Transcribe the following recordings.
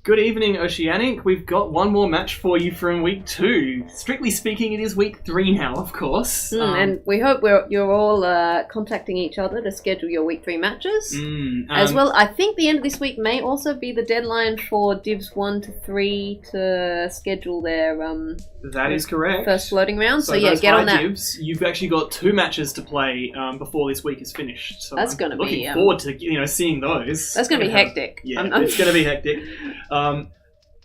Good evening, Oceanink. We've got one more match for you from week 2. Strictly speaking, it is week 3 now, of course. And we hope you're all contacting each other to schedule your week 3 matches. As well, I think the end of this week may also be the deadline for Divs 1 to 3 to schedule their that is correct. First floating round. So yeah, get on that. Divs, you've actually got 2 matches to play before this week is finished. So that's going to be looking forward to seeing those. That's going to be hectic. Yeah, it's going to be hectic.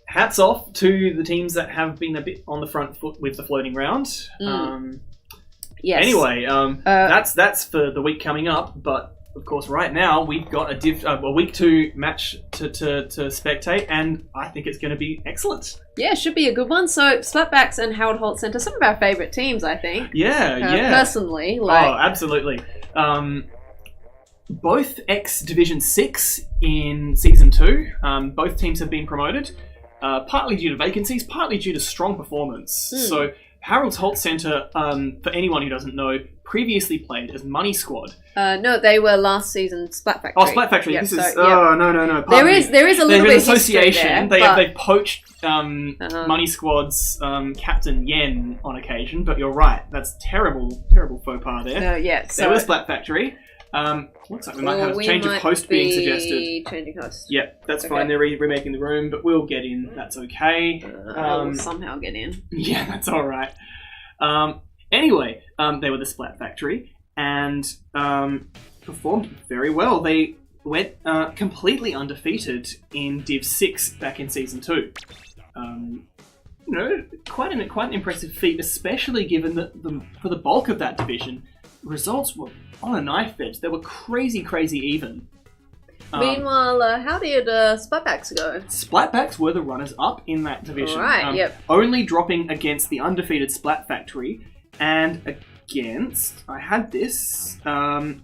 Hats off to the teams that have been a bit on the front foot with the floating round. Yes. Anyway, that's for the week coming up. But of course, right now we've got a week 2 match to spectate, and I think it's going to be excellent. Yeah, it should be a good one. So Splatbacks and Holt Centre, some of our favourite teams, I think. Yeah. Personally, oh, absolutely. Both ex-Division 6 in Season 2. Both teams have been promoted, partly due to vacancies, partly due to strong performance. So Harold's Holt Centre, for anyone who doesn't know, previously played as Money Squad. No, they were last season Splat Factory. Oh, Splat Factory. Yep, this is... No. There is a little bit of association. History there, They've poached Money Squad's Captain Yen on occasion, but you're right. That's terrible faux pas there. They were the Splat Factory. Looks like we might have a change of host being suggested. Changing host. Yep, that's fine. They're remaking the room, but we'll get in. That's okay. We'll somehow get in. Yeah, that's all right. Anyway, they were the Splat Factory and performed very well. They went completely undefeated in Div 6 back in Season 2. Quite an impressive feat, especially given that for the bulk of that division, results were on a knife edge. They were crazy even. Meanwhile, how did Splatbacks go? Splatbacks were the runners-up in that division. Right, yep. Only dropping against the undefeated Splat Factory and against... I had this... and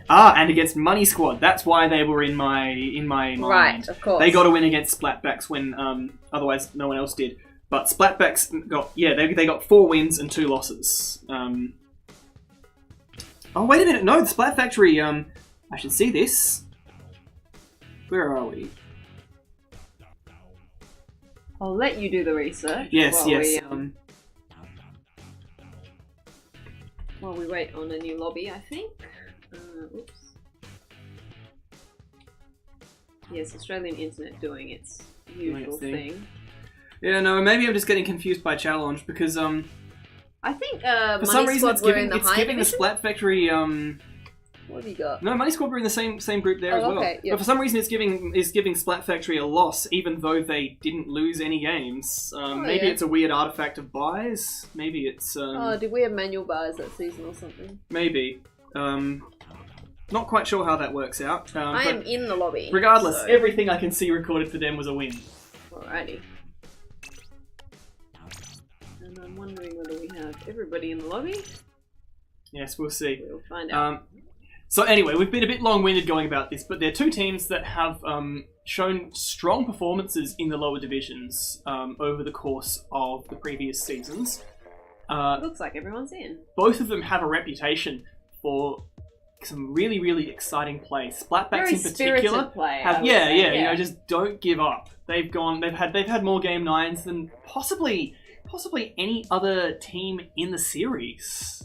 against Money Squad. That's why they were in my mind. Right, of course. They got a win against Splatbacks when otherwise no one else did. But Splatbacks got... Yeah, they got 4 wins and 2 losses. Oh, wait a minute. No, the Splat Factory... I should see this. Where are we? I'll let you do the research. Yes. While we wait on a new lobby, I think. Oops. Yes, Australian Internet doing its usual thing. Yeah, no, maybe I'm just getting confused by challenge because I think for some reason it's giving the Splat Factory What have you got? No, Money Squad were in the same group there as well. Okay, yep. But for some reason it's giving Splat Factory a loss, even though they didn't lose any games. Maybe it's a weird artifact of buys. Maybe it's did we have manual buys that season or something? Maybe. Not quite sure how that works out. I am in the lobby. Regardless, everything I can see recorded for them was a win. Alrighty. And I'm wondering whether we have everybody in the lobby. Yes, we'll see. We'll find out. So anyway, we've been a bit long-winded going about this, but there are 2 teams that have shown strong performances in the lower divisions over the course of the previous seasons. Looks like everyone's in. Both of them have a reputation for some really exciting play. Splatbacks in particular play, have just don't give up. They've had more game 9s than possibly any other team in the series.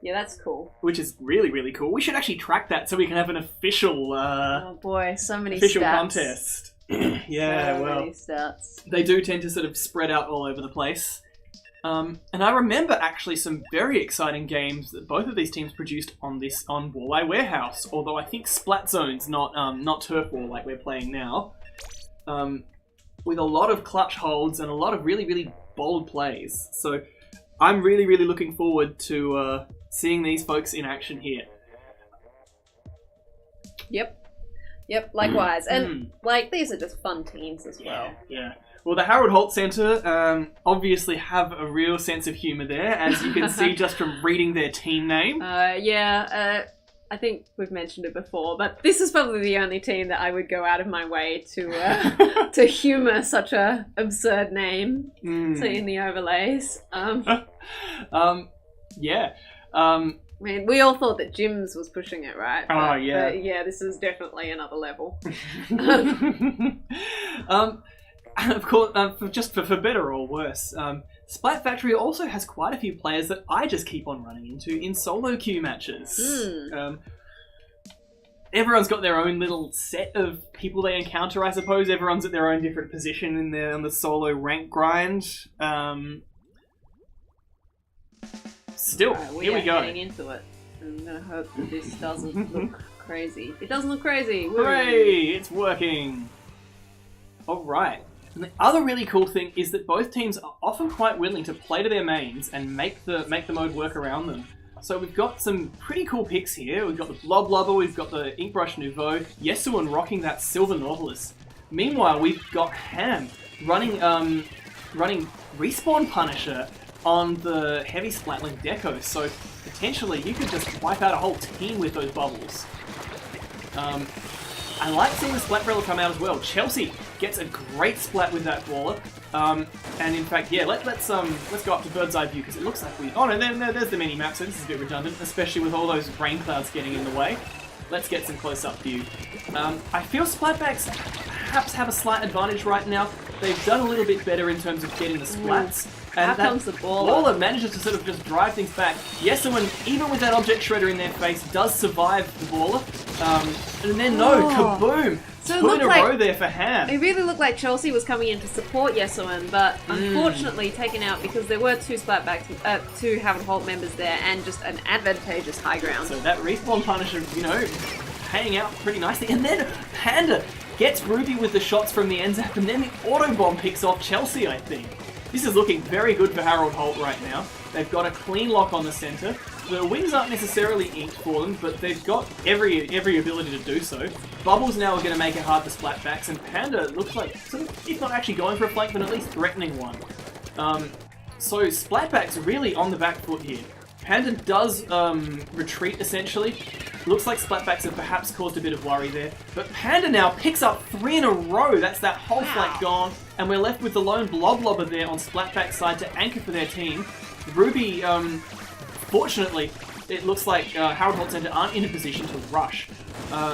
Yeah, that's cool. Which is really cool. We should actually track that so we can have an official oh boy, so many official stats. contest. Yeah, so well, many stats. They do tend to sort of spread out all over the place. And I remember actually some very exciting games that both of these teams produced on Walleye Warehouse, although I think Splat Zone's not Turf War like we're playing now. With a lot of clutch holds and a lot of really bold plays. So I'm really looking forward to seeing these folks in action here. Yep, likewise. And these are just fun teams as well. Yeah. Well, the Harold Holt Centre obviously have a real sense of humour there, as you can see just from reading their team name. I think we've mentioned it before, but this is probably the only team that I would go out of my way to to humour such a absurd name. So in the overlays. I mean, we all thought that Jim's was pushing it, right? Oh, yeah. But yeah, this is definitely another level. Of course, for better or worse, Splat Factory also has quite a few players that I just keep on running into in solo queue matches. Everyone's got their own little set of people they encounter, I suppose. Everyone's at their own different position on the solo rank grind. Still, here we go. Getting into it. I'm gonna hope that this doesn't look crazy. It doesn't look crazy. Woo. Hooray! It's working. All right. And the other really cool thing is that both teams are often quite willing to play to their mains and make the mode work around them. So we've got some pretty cool picks here. We've got the Blob Lubber, we've got the Inkbrush Nouveau, Yesuan rocking that Silver Nautilus. Meanwhile, we've got Ham running Respawn Punisher on the Heavy Splatling Deco. So potentially you could just wipe out a whole team with those bubbles. I like seeing the Splatbrella come out as well. Chelsea gets a great splat with that Waller. And in fact, yeah, let's go up to bird's eye view because it looks like we... Oh no, there's the mini map, so this is a bit redundant, especially with all those rain clouds getting in the way. Let's get some close-up view. I feel Splatbacks perhaps have a slight advantage right now. They've done a little bit better in terms of getting the splats. And How comes the Waller? Waller manages to sort of just drive things back. Yesuan, even with that object shredder in their face, does survive the Waller. And then kaboom! So Two in a row there for Ham. It really looked like Chelsea was coming in to support Yesuan, but unfortunately taken out because there were two Splatbacks, two Howard Holt members there, and just an advantageous high ground. So that Respawn Punisher, paying out pretty nicely. And then Panda gets Ruby with the shots from the NZAP, and then the Autobomb picks off Chelsea, I think. This is looking very good for Harold Holt right now. They've got a clean lock on the centre. The wings aren't necessarily inked for them, but they've got every ability to do so. Bubbles now are going to make it hard for Splatbacks, and Panda looks like, if not actually going for a flank, but at least threatening one. So Splatbacks really on the back foot here. Panda does retreat, essentially. Looks like Splatbacks have perhaps caused a bit of worry there. But Panda now picks up 3 in a row. That's that whole flank gone. And we're left with the lone Blob Lobber there on Splatback's side to anchor for their team. Ruby, fortunately, it looks like Harold Holt Center aren't in a position to rush.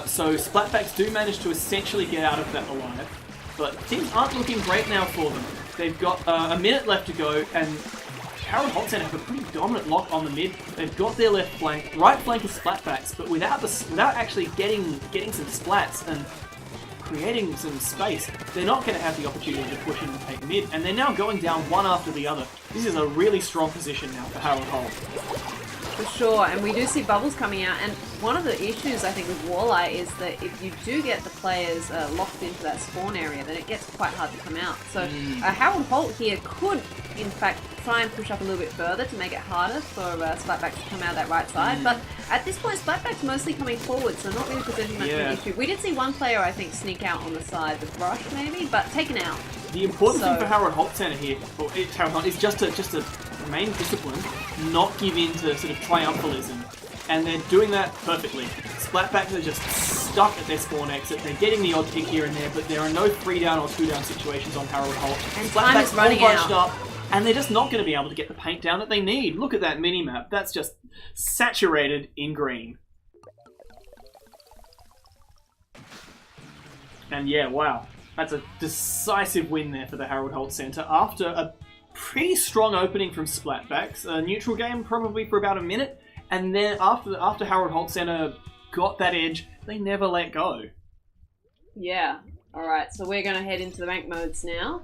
So Splatbacks do manage to essentially get out of that alive. But things aren't looking great now for them. They've got a minute left to go, and Harold Holt Center have a pretty dominant lock on the mid. They've got their left flank. Right flank is Splatbacks, but without actually getting some splats and creating some space, they're not going to have the opportunity to push in and take mid, and they're now going down one after the other. This is a really strong position now for Harold Holt. For sure, and we do see bubbles coming out, and one of the issues I think with Walleye is that if you do get the players locked into that spawn area, then it gets quite hard to come out. So Harold Holt here could, in fact, try and push up a little bit further to make it harder for Splatbacks to come out that right side, but at this point Splatbacks mostly coming forward, so not really presenting much of an issue. We did see one player, I think, sneak out on the side with Rush maybe, but taken out. The important thing for Harold Holt Center here, is just to remain disciplined, not give in to sort of triumphalism, and they're doing that perfectly. Splatbacks are just stuck at their spawn exit. They're getting the odd pick here and there, but there are no 3-down or 2-down situations on Harold Holt. And time is running out. Up, and they're just not going to be able to get the paint down that they need. Look at that mini-map. That's just saturated in green. And yeah, wow. That's a decisive win there for the Harold Holt Center after a pretty strong opening from Splatbacks. A neutral game probably for about a minute, and then after Harold Holt Center got that edge, they never let go. Yeah. Alright, so we're going to head into the rank modes now.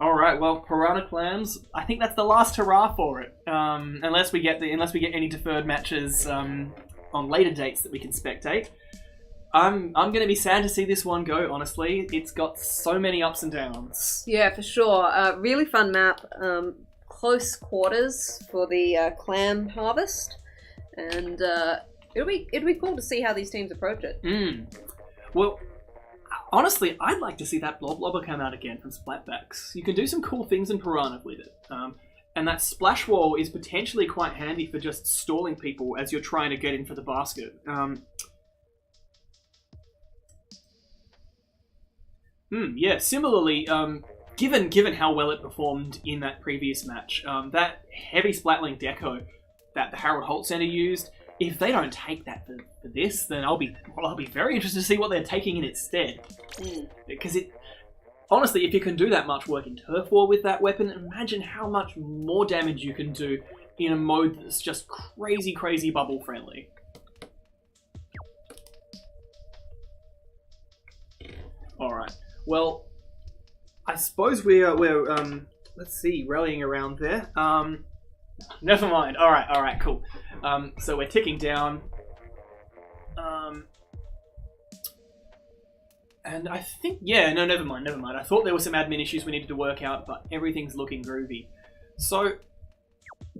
Alright, well, Piranha Clams, I think that's the last hurrah for it. Unless we get any deferred matches on later dates that we can spectate. I'm going to be sad to see this one go, honestly. It's got so many ups and downs. Yeah, for sure. Really fun map. Close quarters for the clam harvest. And it'll be cool to see how these teams approach it. Well, honestly, I'd like to see that Blob Lobber come out again from Splatbacks. You can do some cool things in Piranha with it. And that splash wall is potentially quite handy for just stalling people as you're trying to get in for the basket. Yeah, similarly, given how well it performed in that previous match, that heavy Splatling Deco that the Harold Holt Centre used. If they don't take that for this, then I'll be very interested to see what they're taking in its stead. Because honestly, if you can do that much work in Turf War with that weapon, imagine how much more damage you can do in a mode that's just crazy, crazy bubble friendly. Alright, well, I suppose we're let's see, rallying around there. Never mind. Alright, cool. So we're ticking down. And I think, yeah, no, never mind. I thought there were some admin issues we needed to work out, but everything's looking groovy. So,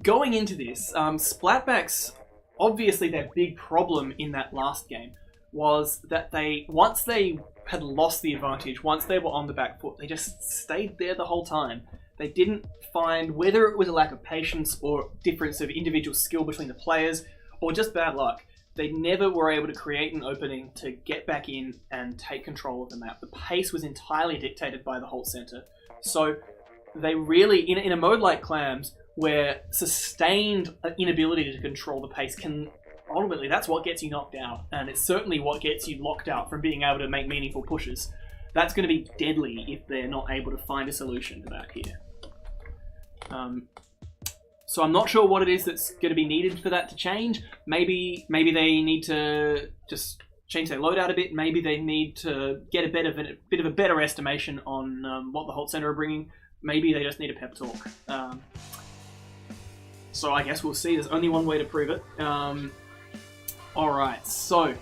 going into this, Splatbacks, obviously their big problem in that last game was that once they had lost the advantage, once they were on the back foot, they just stayed there the whole time. They didn't find, whether it was a lack of patience or difference of individual skill between the players, or just bad luck, they never were able to create an opening to get back in and take control of the map. The pace was entirely dictated by the Holt Centre. So they really, in a mode like Clams, where sustained inability to control the pace can, ultimately, that's what gets you knocked out. And it's certainly what gets you locked out from being able to make meaningful pushes. That's going to be deadly if they're not able to find a solution to that here. So I'm not sure what it is that's going to be needed for that to change. Maybe they need to just change their loadout a bit. Maybe they need to get a bit of a better estimation on what the Holt Centre are bringing. Maybe they just need a pep talk. So I guess we'll see. There's only one way to prove it. Alright, so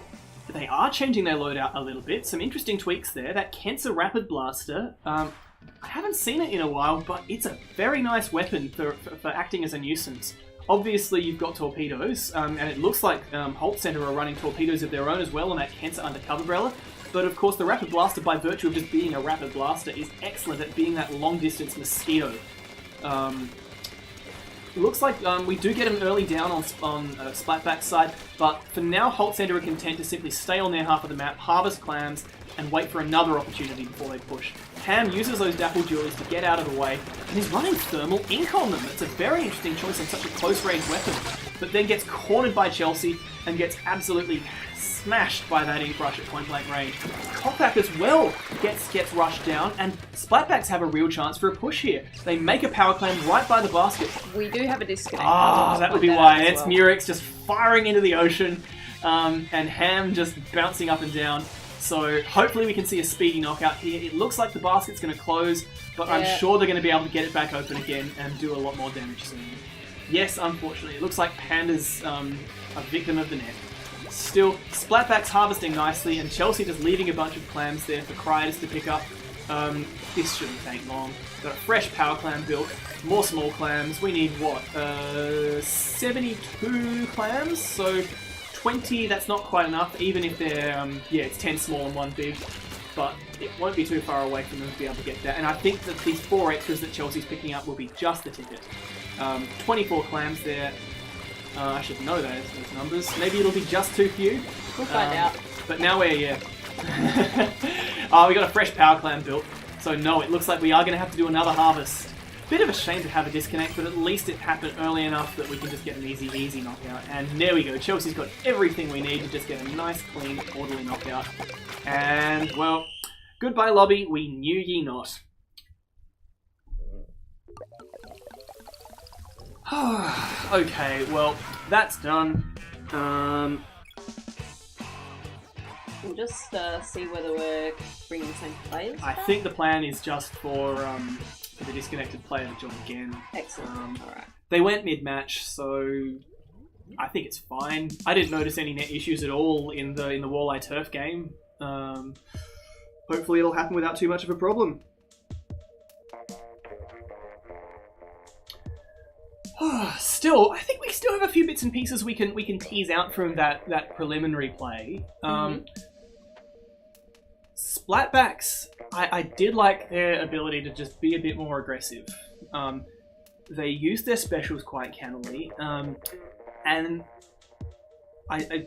they are changing their loadout a little bit. Some interesting tweaks there. That Kent's Rapid Blaster. I haven't seen it in a while, but it's a very nice weapon for acting as a nuisance. Obviously, you've got torpedoes, and it looks like Holt Centre are running torpedoes of their own as well on that Kent's Undercover umbrella. But of course, the Rapid Blaster, by virtue of just being a Rapid Blaster, is excellent at being that long-distance mosquito. It looks like we do get an early down on Splatback's side, but for now, Holt Centre are content to simply stay on their half of the map, harvest clams, and wait for another opportunity before they push. Ham uses those Dapple Dualies to get out of the way, and he's running Thermal Ink on them. It's a very interesting choice on such a close-range weapon, but then gets cornered by Chelsea and gets absolutely smashed by that ink brush at point-blank range. Cockback as well gets rushed down, and Splatbacks have a real chance for a push here. They make a power clam right by the basket. We do have a disconnect. That would be why. It's Murex just firing into the ocean, and Ham just bouncing up and down. So hopefully we can see a speedy knockout here. It looks like the basket's going to close, but I'm sure they're going to be able to get it back open again and do a lot more damage soon. Yes, unfortunately, it looks like Panda's a victim of the net. Still, Splatback's harvesting nicely, and Chelsea just leaving a bunch of clams there for Criers to pick up. This shouldn't take long. Got a fresh power clam built, more small clams. We need, what, 72 clams? So 20, that's not quite enough, even if they're, it's 10 small and 1 big. But it won't be too far away from them to be able to get that. And I think that these 4 extras that Chelsea's picking up will be just the ticket. 24 clams there. I should know those numbers. Maybe it'll be just too few. We'll find out. But now we got a fresh power clam built. So no, it looks like we are going to have to do another harvest. Bit of a shame to have a disconnect, but at least it happened early enough that we can just get an easy knockout. And there we go. Chelsea's got everything we need to just get a nice, clean, orderly knockout. And, well, goodbye lobby, we knew ye not. Okay, well, that's done. We'll just see whether we're bringing the same players I back. think the plan is just for the disconnected player to join again. Excellent. Alright. They went mid-match, so I think it's fine. I didn't notice any net issues at all in the Walleye Turf game. Hopefully it'll happen without too much of a problem. Still, I think we still have a few bits and pieces we can tease out from that preliminary play. Splatbacks, I did like their ability to just be a bit more aggressive. They used their specials quite cannily, and I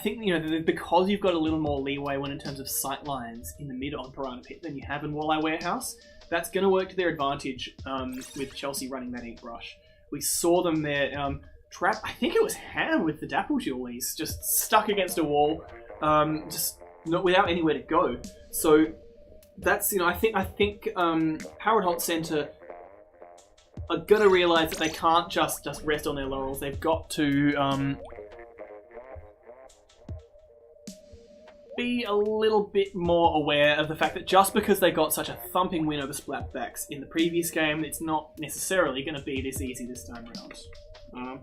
think, because you've got a little more leeway in terms of sight lines in the mid on Piranha Pit than you have in Walleye Warehouse, that's going to work to their advantage with Chelsea running that ink brush. We saw them there. trap. I think it was Ham with the Dapple Dualies, just stuck against a wall, just not without anywhere to go. So that's, I think Howard Holt Centre are gonna realise that they can't just rest on their laurels. They've got to be a little bit more aware of the fact that just because they got such a thumping win over Splatbacks in the previous game, it's not necessarily going to be this easy this time around.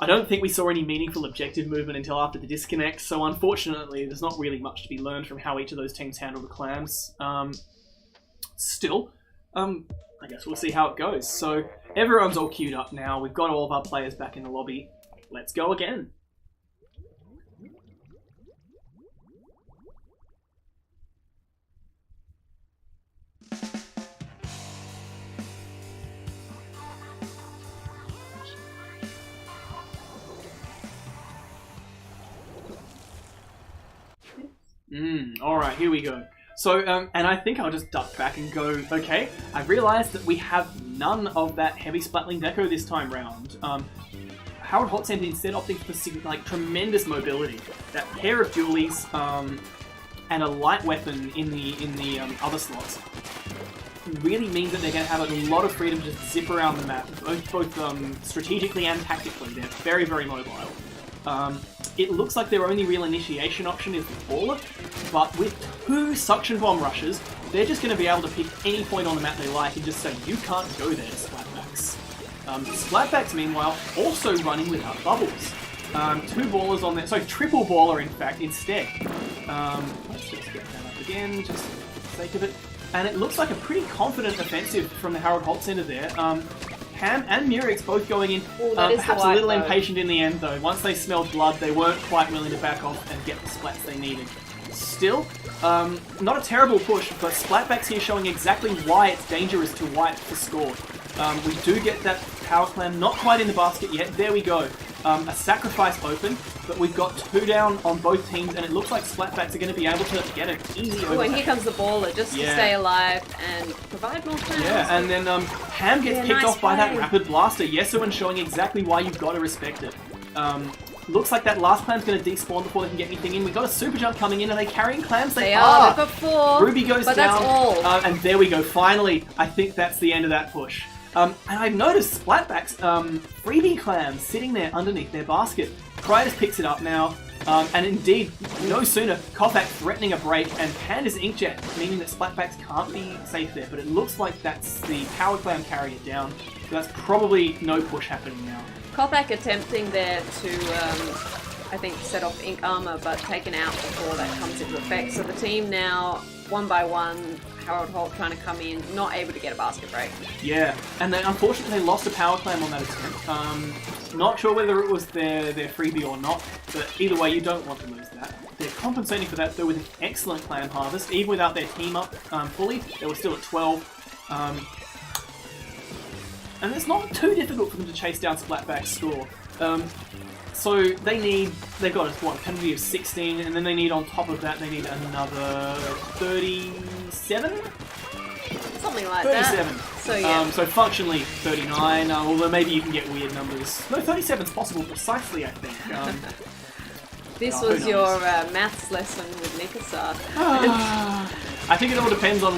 I don't think we saw any meaningful objective movement until after the disconnect, so unfortunately there's not really much to be learned from how each of those teams handle the clams. Still, I guess we'll see how it goes. So everyone's all queued up now, we've got all of our players back in the lobby. Let's go again. Alright, here we go. So, and I think I'll just duck back and go, okay, I realised that we have none of that heavy Splatling Deco this time round. Howard Holt Centre instead opting for tremendous mobility. That pair of dualies and a light weapon in the other slots really means that they're going to have a lot of freedom to just zip around the map, both strategically and tactically. They're very, very mobile. It looks like their only real initiation option is the Baller, but with 2 Suction Bomb rushes, they're just going to be able to pick any point on the map they like and just say, you can't go there, Splatbacks. Splatbacks, meanwhile, also running without bubbles. 2 Ballers on there, so triple Baller, in fact, instead. Let's just get that up again, just for the sake of it. And it looks like a pretty confident offensive from the Howard Holt Centre there. Ham and Murex both going in, perhaps a little impatient in the end though. Once they smelled blood, they weren't quite willing to back off and get the splats they needed. Still, not a terrible push, but Splatbacks here showing exactly why it's dangerous to wipe for score. We do get that power clam, not quite in the basket yet. There we go. A sacrifice open, but we've got 2 down on both teams, and it looks like Splatbacks are going to be able to get an easy over. Oh, and here comes the Baller, just to stay alive and provide more clams. Yeah, and then Ham gets kicked off by that Rapid Blaster. Yesuan showing exactly why you've got to respect it. Looks like that last clam's going to despawn before they can get anything in. We've got a super jump coming in. Are they carrying clams? They are. They've got 4. Ruby goes but down. That's all. And there we go. Finally, I think that's the end of that push. And I've noticed Splatbacks freebie clams sitting there underneath their basket. Krytus picks it up now. And indeed, no sooner, Kovac threatening a break and Panda's Inkjet, meaning that Splatbacks can't be safe there. But it looks like that's the power clam carrying it down. So that's probably no push happening now. Kovac attempting there to, I think, set off Ink Armor, but taken out before that comes into effect. So the team now, 1 by 1, Harold Holt trying to come in, not able to get a basket break. Yeah, and they unfortunately lost a power clam on that attempt. Not sure whether it was their freebie or not, but either way, you don't want to lose that. They're compensating for that though with an excellent clam harvest. Even without their team up fully, they were still at 12. And it's not too difficult for them to chase down Splatback's score. So they've got a penalty of 16, and then they need on top of that, they need another 37? Something like 37. That. So yeah. So functionally 39, although maybe you can get weird numbers. No, 37's possible precisely, I think. This was your maths lesson with Nicosar. I think it all depends on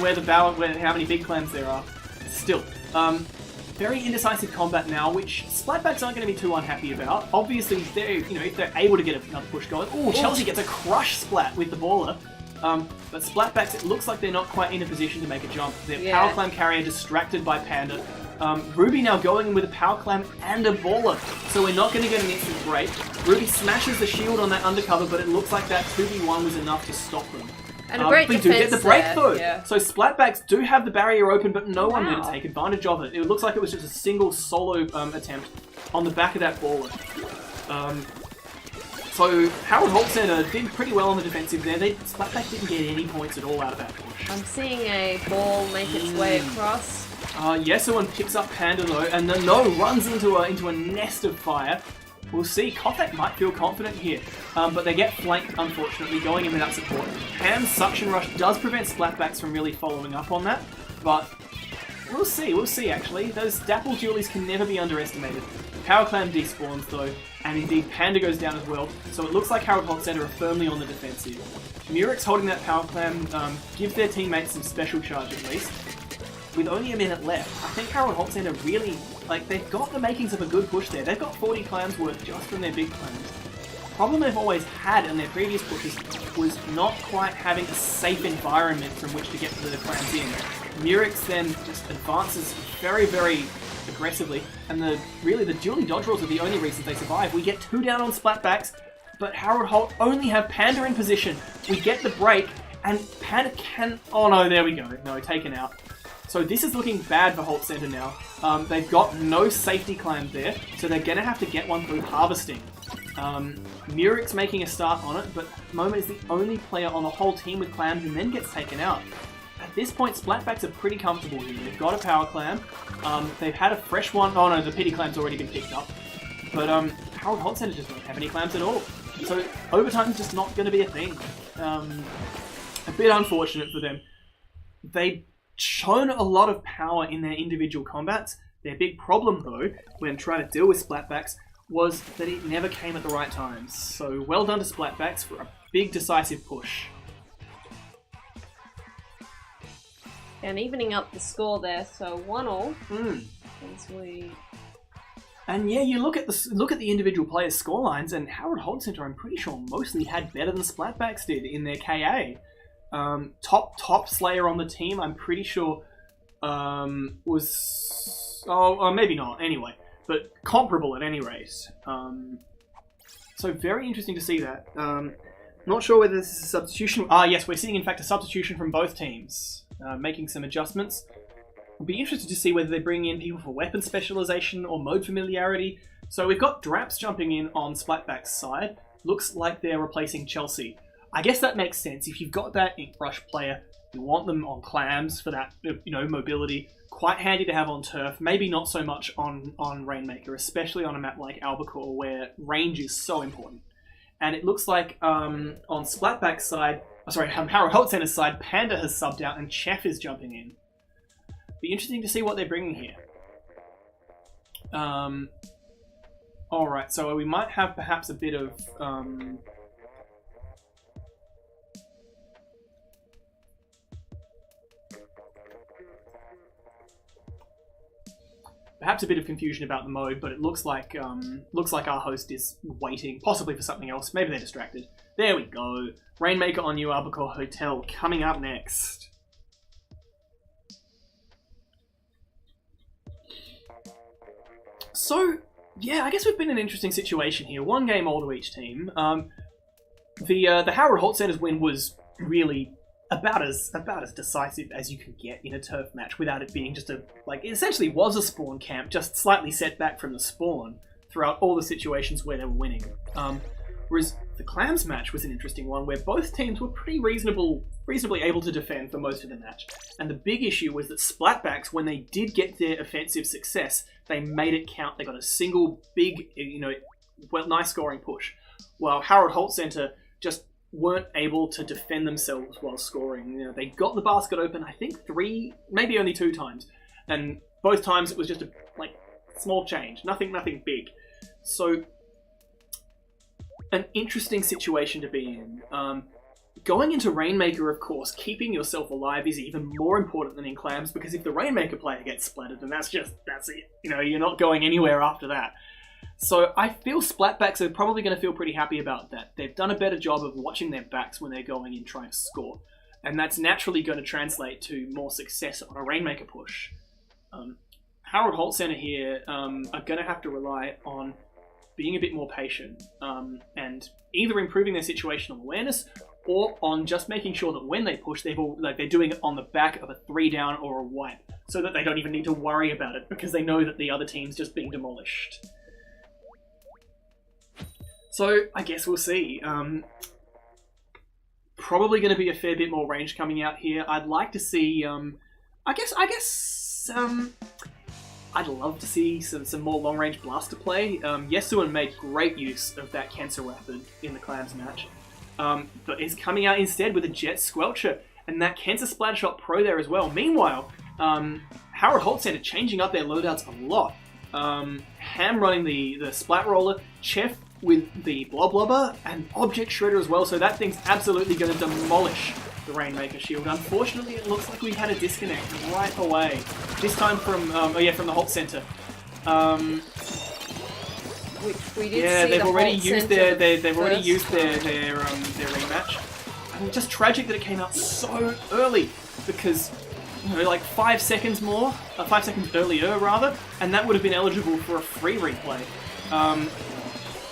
how many big clams there are. Still, very indecisive combat now, which Splatbacks aren't going to be too unhappy about. Obviously, if they're able to get another push going. Oh, Chelsea gets a crush splat with the Baller. But Splatbacks, it looks like they're not quite in a position to make a jump. Their Power Clam carrier distracted by Panda. Ruby now going in with a Power Clam and a Baller, so we're not going to get an instant break. Ruby smashes the shield on that undercover, but it looks like that 2v1 was enough to stop them. And a great we do get the break there. though. Yeah. So Splatbacks do have the barrier open, but no one did take advantage of it. It looks like it was just a single solo attempt on the back of that Baller. So Howard Holt Centre did pretty well on the defensive there. Splatback didn't get any points at all out of that push. I'm seeing a ball make its way across. Yesuan picks up Panda though, and then runs into a nest of fire. We'll see. Kovac might feel confident here, but they get flanked, unfortunately, going in without support. Ham's Suction Rush does prevent Splatbacks from really following up on that, but we'll see, actually. Those Dapple Dualies can never be underestimated. Power Clam despawns though, and indeed Panda goes down as well, so it looks like Harold Holt Center are firmly on the defensive. Murex holding that Power Clam gives their teammates some special charge at least. With only a minute left, I think Harold Holt Center really, like, they've got the makings of a good push there. They've got 40 clams worth just from their big clams. The problem they've always had in their previous pushes was not quite having a safe environment from which to get the clams in. Murex then just advances very, very aggressively, and the dually dodge rolls are the only reasons they survive. We get 2 down on Splatbacks, but Harold Holt only have Panda in position. We get the break, and Panda can... Oh no, there we go. No, taken out. So this is looking bad for Holt Center now. They've got no safety clam there, so they're going to have to get one through harvesting. Murex making a start on it, but Momo is the only player on the whole team with clams and then gets taken out. At this point, Splatbacks are pretty comfortable here. They've got a power clam. They've had a fresh one. Oh no, the pity clam's already been picked up. But Harold Holt Center just don't have any clams at all. So overtime's just not going to be a thing. A bit unfortunate for them. They've shown a lot of power in their individual combats. Their big problem though, when trying to deal with Splatbacks, was that it never came at the right times. So well done to Splatbacks for a big decisive push. And evening up the score there, so 1-1. And yeah, you look at the individual players' scorelines, and Harold Holt Center, I'm pretty sure, mostly had better than Splatbacks did in their KA. Top Slayer on the team, I'm pretty sure, was... Oh, maybe not, anyway. But comparable at any rate. So very interesting to see that. Not sure whether this is a substitution... yes, we're seeing, in fact, a substitution from both teams. Making some adjustments. I'll be interested to see whether they bring in people for weapon specialization or mode familiarity. So we've got Draps jumping in on Splatback's side. Looks like they're replacing Chelsea. I guess that makes sense. If you've got that Ink Rush player, you want them on clams for that, mobility. Quite handy to have on turf. Maybe not so much on Rainmaker, especially on a map like Albacore where range is so important. And it looks like on Splatback's side, Harold Holt Center's side, Panda has subbed out and Chef is jumping in. Be interesting to see what they're bringing here. Alright, so we might have perhaps a bit of... perhaps a bit of confusion about the mode, but it looks like our host is waiting, possibly for something else. Maybe they're distracted. There we go. Rainmaker on New Albacore Hotel coming up next. So, yeah, I guess we've been in an interesting situation here. 1 game all to each team. The Harold Holt Center's win was really about as decisive as you can get in a turf match without it being just it essentially was a spawn camp, just slightly set back from the spawn throughout all the situations where they were winning. Whereas the Clams match was an interesting one where both teams were pretty reasonably able to defend for most of the match. And the big issue was that Splatbacks, when they did get their offensive success, they made it count. They got a single big, nice scoring push. While Harold Holt Center just weren't able to defend themselves while scoring. They got the basket open, I think 3, maybe only 2 times. And both times it was just a small change. Nothing big. So, an interesting situation to be in. Going into Rainmaker, of course, keeping yourself alive is even more important than in Clams, because if the Rainmaker player gets splattered, then that's it. You're not going anywhere after that. So I feel Splatbacks are probably going to feel pretty happy about that. They've done a better job of watching their backs when they're going in trying to score. And that's naturally going to translate to more success on a Rainmaker push. Harold Holt Center here are going to have to rely on being a bit more patient and either improving their situational awareness or on just making sure that when they push, they're doing it on the back of a 3 down or a wipe, so that they don't even need to worry about it because they know that the other team's just being demolished. So I guess we'll see. Probably going to be a fair bit more range coming out here. I'd like to see. I'd love to see some more long range blaster play. Yesuan made great use of that Cancer Rapid in the Clams match, but is coming out instead with a Jet Squelcher and that Cancer Splatshot Pro there as well. Meanwhile, Harold Holt Center changing up their loadouts a lot. Ham running the Splat Roller, Chef with the Blob Lobber, and Object Shredder as well, so that thing's absolutely going to demolish the Rainmaker shield. Unfortunately, it looks like we had a disconnect right away. This time from, from the Holt Center. Which we did yeah, see they've the already Holt used Center they've already used their rematch. I mean, just tragic that it came out so early, because like 5 seconds more, 5 seconds earlier rather, and that would have been eligible for a free replay.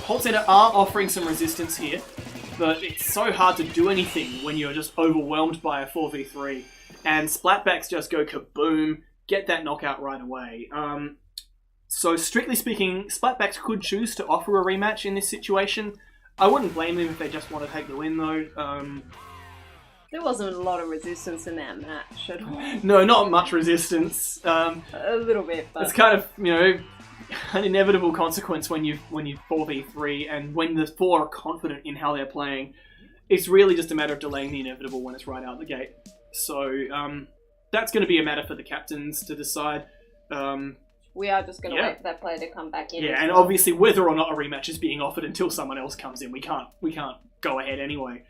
Holt Center are offering some resistance here, but it's so hard to do anything when you're just overwhelmed by a 4v3. And Splatbacks just go kaboom, get that knockout right away. So strictly speaking, Splatbacks could choose to offer a rematch in this situation. I wouldn't blame them if they just want to take the win though. There wasn't a lot of resistance in that match at all. No, not much resistance. A little bit, but... It's kind of, an inevitable consequence when you 4v3, and when the 4 are confident in how they're playing. It's really just a matter of delaying the inevitable when it's right out the gate. So that's going to be a matter for the captains to decide. We are just going to wait for that player to come back in. Yeah, and obviously whether or not a rematch is being offered until someone else comes in, we can't go ahead anyway.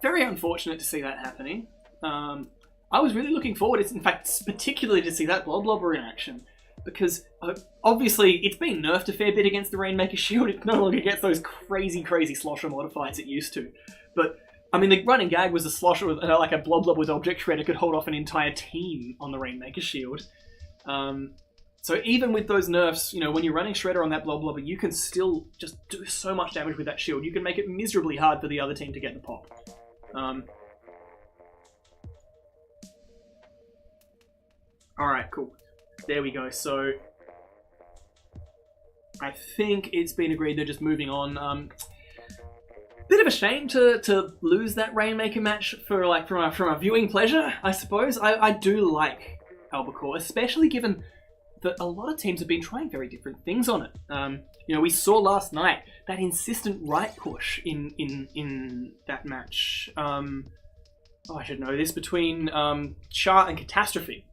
Very unfortunate to see that happening. I was really looking forward, in fact, particularly to see that Blob Lobber in action, because obviously it's been nerfed a fair bit against the Rainmaker shield. It no longer gets those crazy slosher modifiers it used to. But I mean, the running gag was a slosher with like a Blob Lobber with Object Shredder could hold off an entire team on the Rainmaker shield. So even with those nerfs, when you're running Shredder on that Blob Lobber, you can still just do so much damage with that shield. You can make it miserably hard for the other team to get the pop. Alright, cool. There we go. So I think it's been agreed they're just moving on. Bit of a shame to lose that Rainmaker match for from a viewing pleasure, I suppose. I do like Albacore, especially given that a lot of teams have been trying very different things on it. We saw last night that insistent right push in that match. I should know this, between Char and Catastrophe.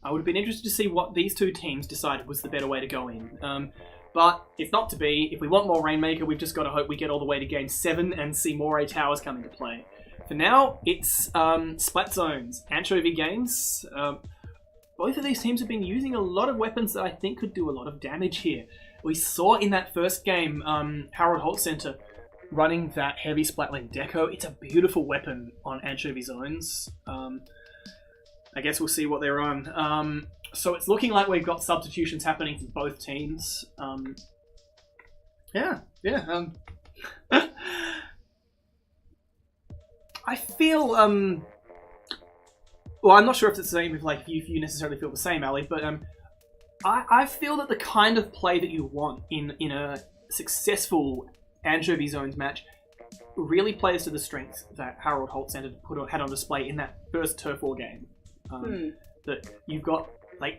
I would have been interested to see what these two teams decided was the better way to go in. But it's not to be. If we want more Rainmaker, we've just got to hope we get all the way to Game 7 and see more A Towers come into play. For now, it's Splat Zones, Anchovy Games. Both of these teams have been using a lot of weapons that I think could do a lot of damage here. We saw in that first game, Harold Holt Center running that heavy Splatling Deco. It's a beautiful weapon on Anchovy Zones. I guess we'll see what they're on. So it's looking like we've got substitutions happening for both teams. I feel, well, I'm not sure if it's the same, if you necessarily feel the same, Ali, but I feel that the kind of play that you want in a successful Anchovy Zones match really plays to the strengths that Harold Holt Center had on display in that first Turf War game. That you've got,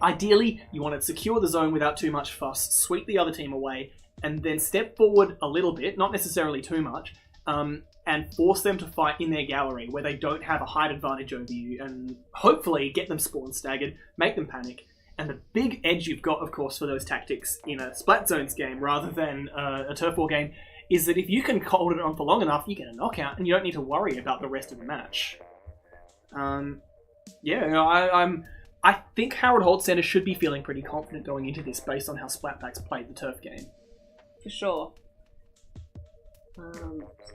ideally, you want to secure the zone without too much fuss, sweep the other team away, and then step forward a little bit, not necessarily too much, and force them to fight in their gallery where they don't have a height advantage over you, and hopefully get them spawn staggered, make them panic. And the big edge you've got, of course, for those tactics in a Splat Zones game rather than a Turf War game is that if you can hold it on for long enough, you get a knockout, and you don't need to worry about the rest of the match. I think Harold Holt Center should be feeling pretty confident going into this based on how Splatbacks played the turf game. For sure.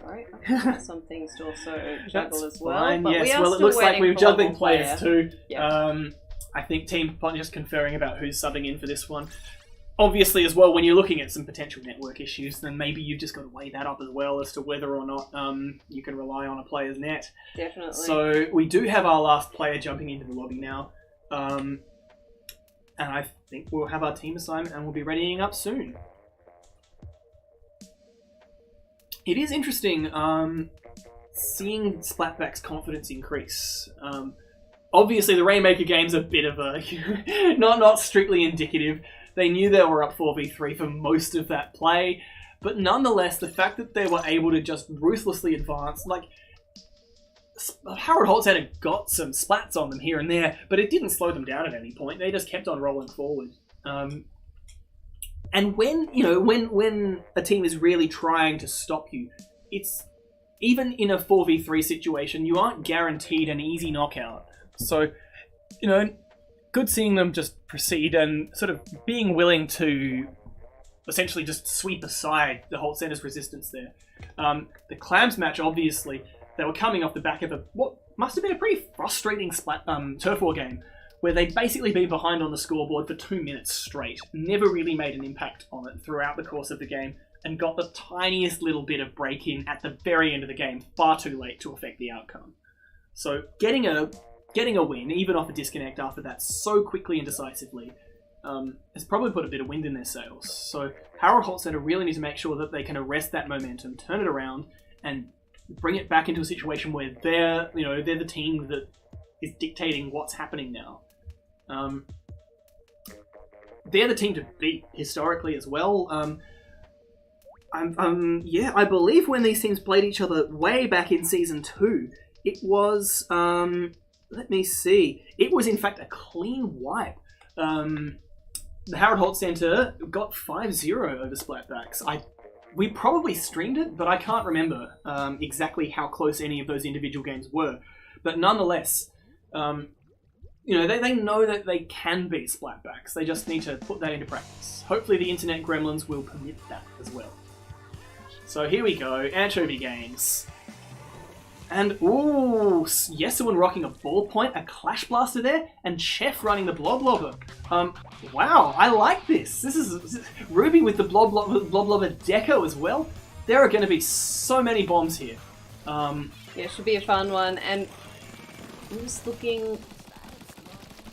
Sorry, I've got some things to also juggle as well. Fine, but yes. we are Well, it looks like we're juggling players too. Yeah. I think Team Pond just conferring about who's subbing in for this one. Obviously, as well, when you're looking at some potential network issues, then maybe you've just got to weigh that up as well as to whether or not you can rely on a player's net. Definitely. So we do have our last player jumping into the lobby now. And I think we'll have our team assignment and we'll be readying up soon. It is interesting seeing Splatback's confidence increase. Obviously, the Rainmaker game's a bit of a not strictly indicative. They knew they were up 4v3 for most of that play, but nonetheless, the fact that they were able to just ruthlessly advance, Harold Holt had got some splats on them here and there, but it didn't slow them down at any point. They just kept on rolling forward. And when a team is really trying to stop you, it's even in a 4v3 situation, you aren't guaranteed an easy knockout. So, good seeing them just proceed and sort of being willing to essentially just sweep aside the Holt Center's resistance there. The Clams match, obviously, they were coming off the back of what must have been a pretty frustrating turf war game, where they'd basically been behind on the scoreboard for 2 minutes straight, never really made an impact on it throughout the course of the game, and got the tiniest little bit of break-in at the very end of the game, far too late to affect the outcome. So getting a win, even off a disconnect after that so quickly and decisively, has probably put a bit of wind in their sails. So Harold Holt Center really need to make sure that they can arrest that momentum, turn it around, and bring it back into a situation where they're the team that is dictating what's happening now. They're the team to beat historically as well. I believe when these teams played each other way back in Season 2, it was, let me see, it was in fact a clean wipe. The Harold Holt Center got 5-0 over Splatbacks. We probably streamed it, but I can't remember exactly how close any of those individual games were. But nonetheless, they know that they can beat Splatbacks. They just need to put that into practice. Hopefully the internet gremlins will permit that as well. So here we go, Anchovy Games. And, ooh, Yesuan rocking a ballpoint, a Clash Blaster there, and Chef running the Bloblobber. Wow, I like this. This is Ruby with the Bloblobber Deco as well. There are going to be so many bombs here. Yeah, it should be a fun one. And I'm just looking...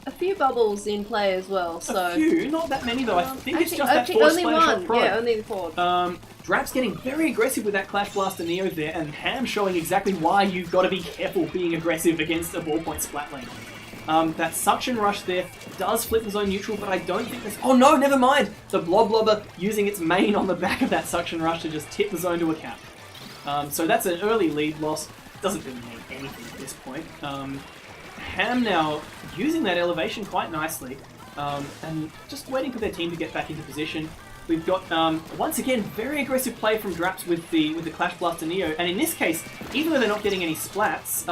a few bubbles in play as well, so... A few? Not that many, though. I think it's just that four Splash Shot Pro. Yeah, only the four. Drap's getting very aggressive with that Clash Blaster Neo there, and Ham showing exactly why you've got to be careful being aggressive against a ballpoint splat lane. That Suction Rush there does flip the zone neutral, but I don't think this... Oh no, never mind! The Bloblobber using its main on the back of that Suction Rush to just tip the zone to a cap. So that's an early lead loss. Doesn't really mean anything at this point. Ham now using that elevation quite nicely, and just waiting for their team to get back into position. We've got, once again, very aggressive play from Draps with the Clash Blaster Neo, and in this case, even though they're not getting any splats,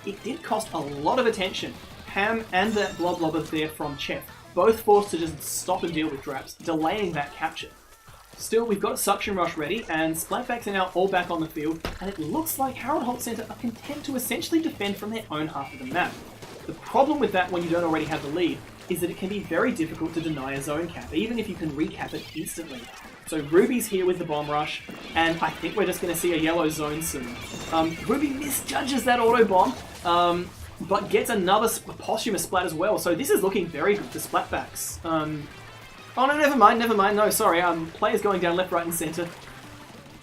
it did cost a lot of attention. Ham and that Bloblobber there from Chef, both forced to just stop and deal with Draps, delaying that capture. Still, we've got a Suction Rush ready, and Splatbacks are now all back on the field, and it looks like Harold Holt Center are content to essentially defend from their own half of the map. The problem with that when you don't already have the lead is that it can be very difficult to deny a zone cap, even if you can recap it instantly. So Ruby's here with the Bomb Rush, and I think we're just going to see a yellow zone soon. Ruby misjudges that auto bomb, but gets another posthumous splat as well, so this is looking very good for Splatbacks. Oh no, never mind, no, sorry, players going down left, right and centre.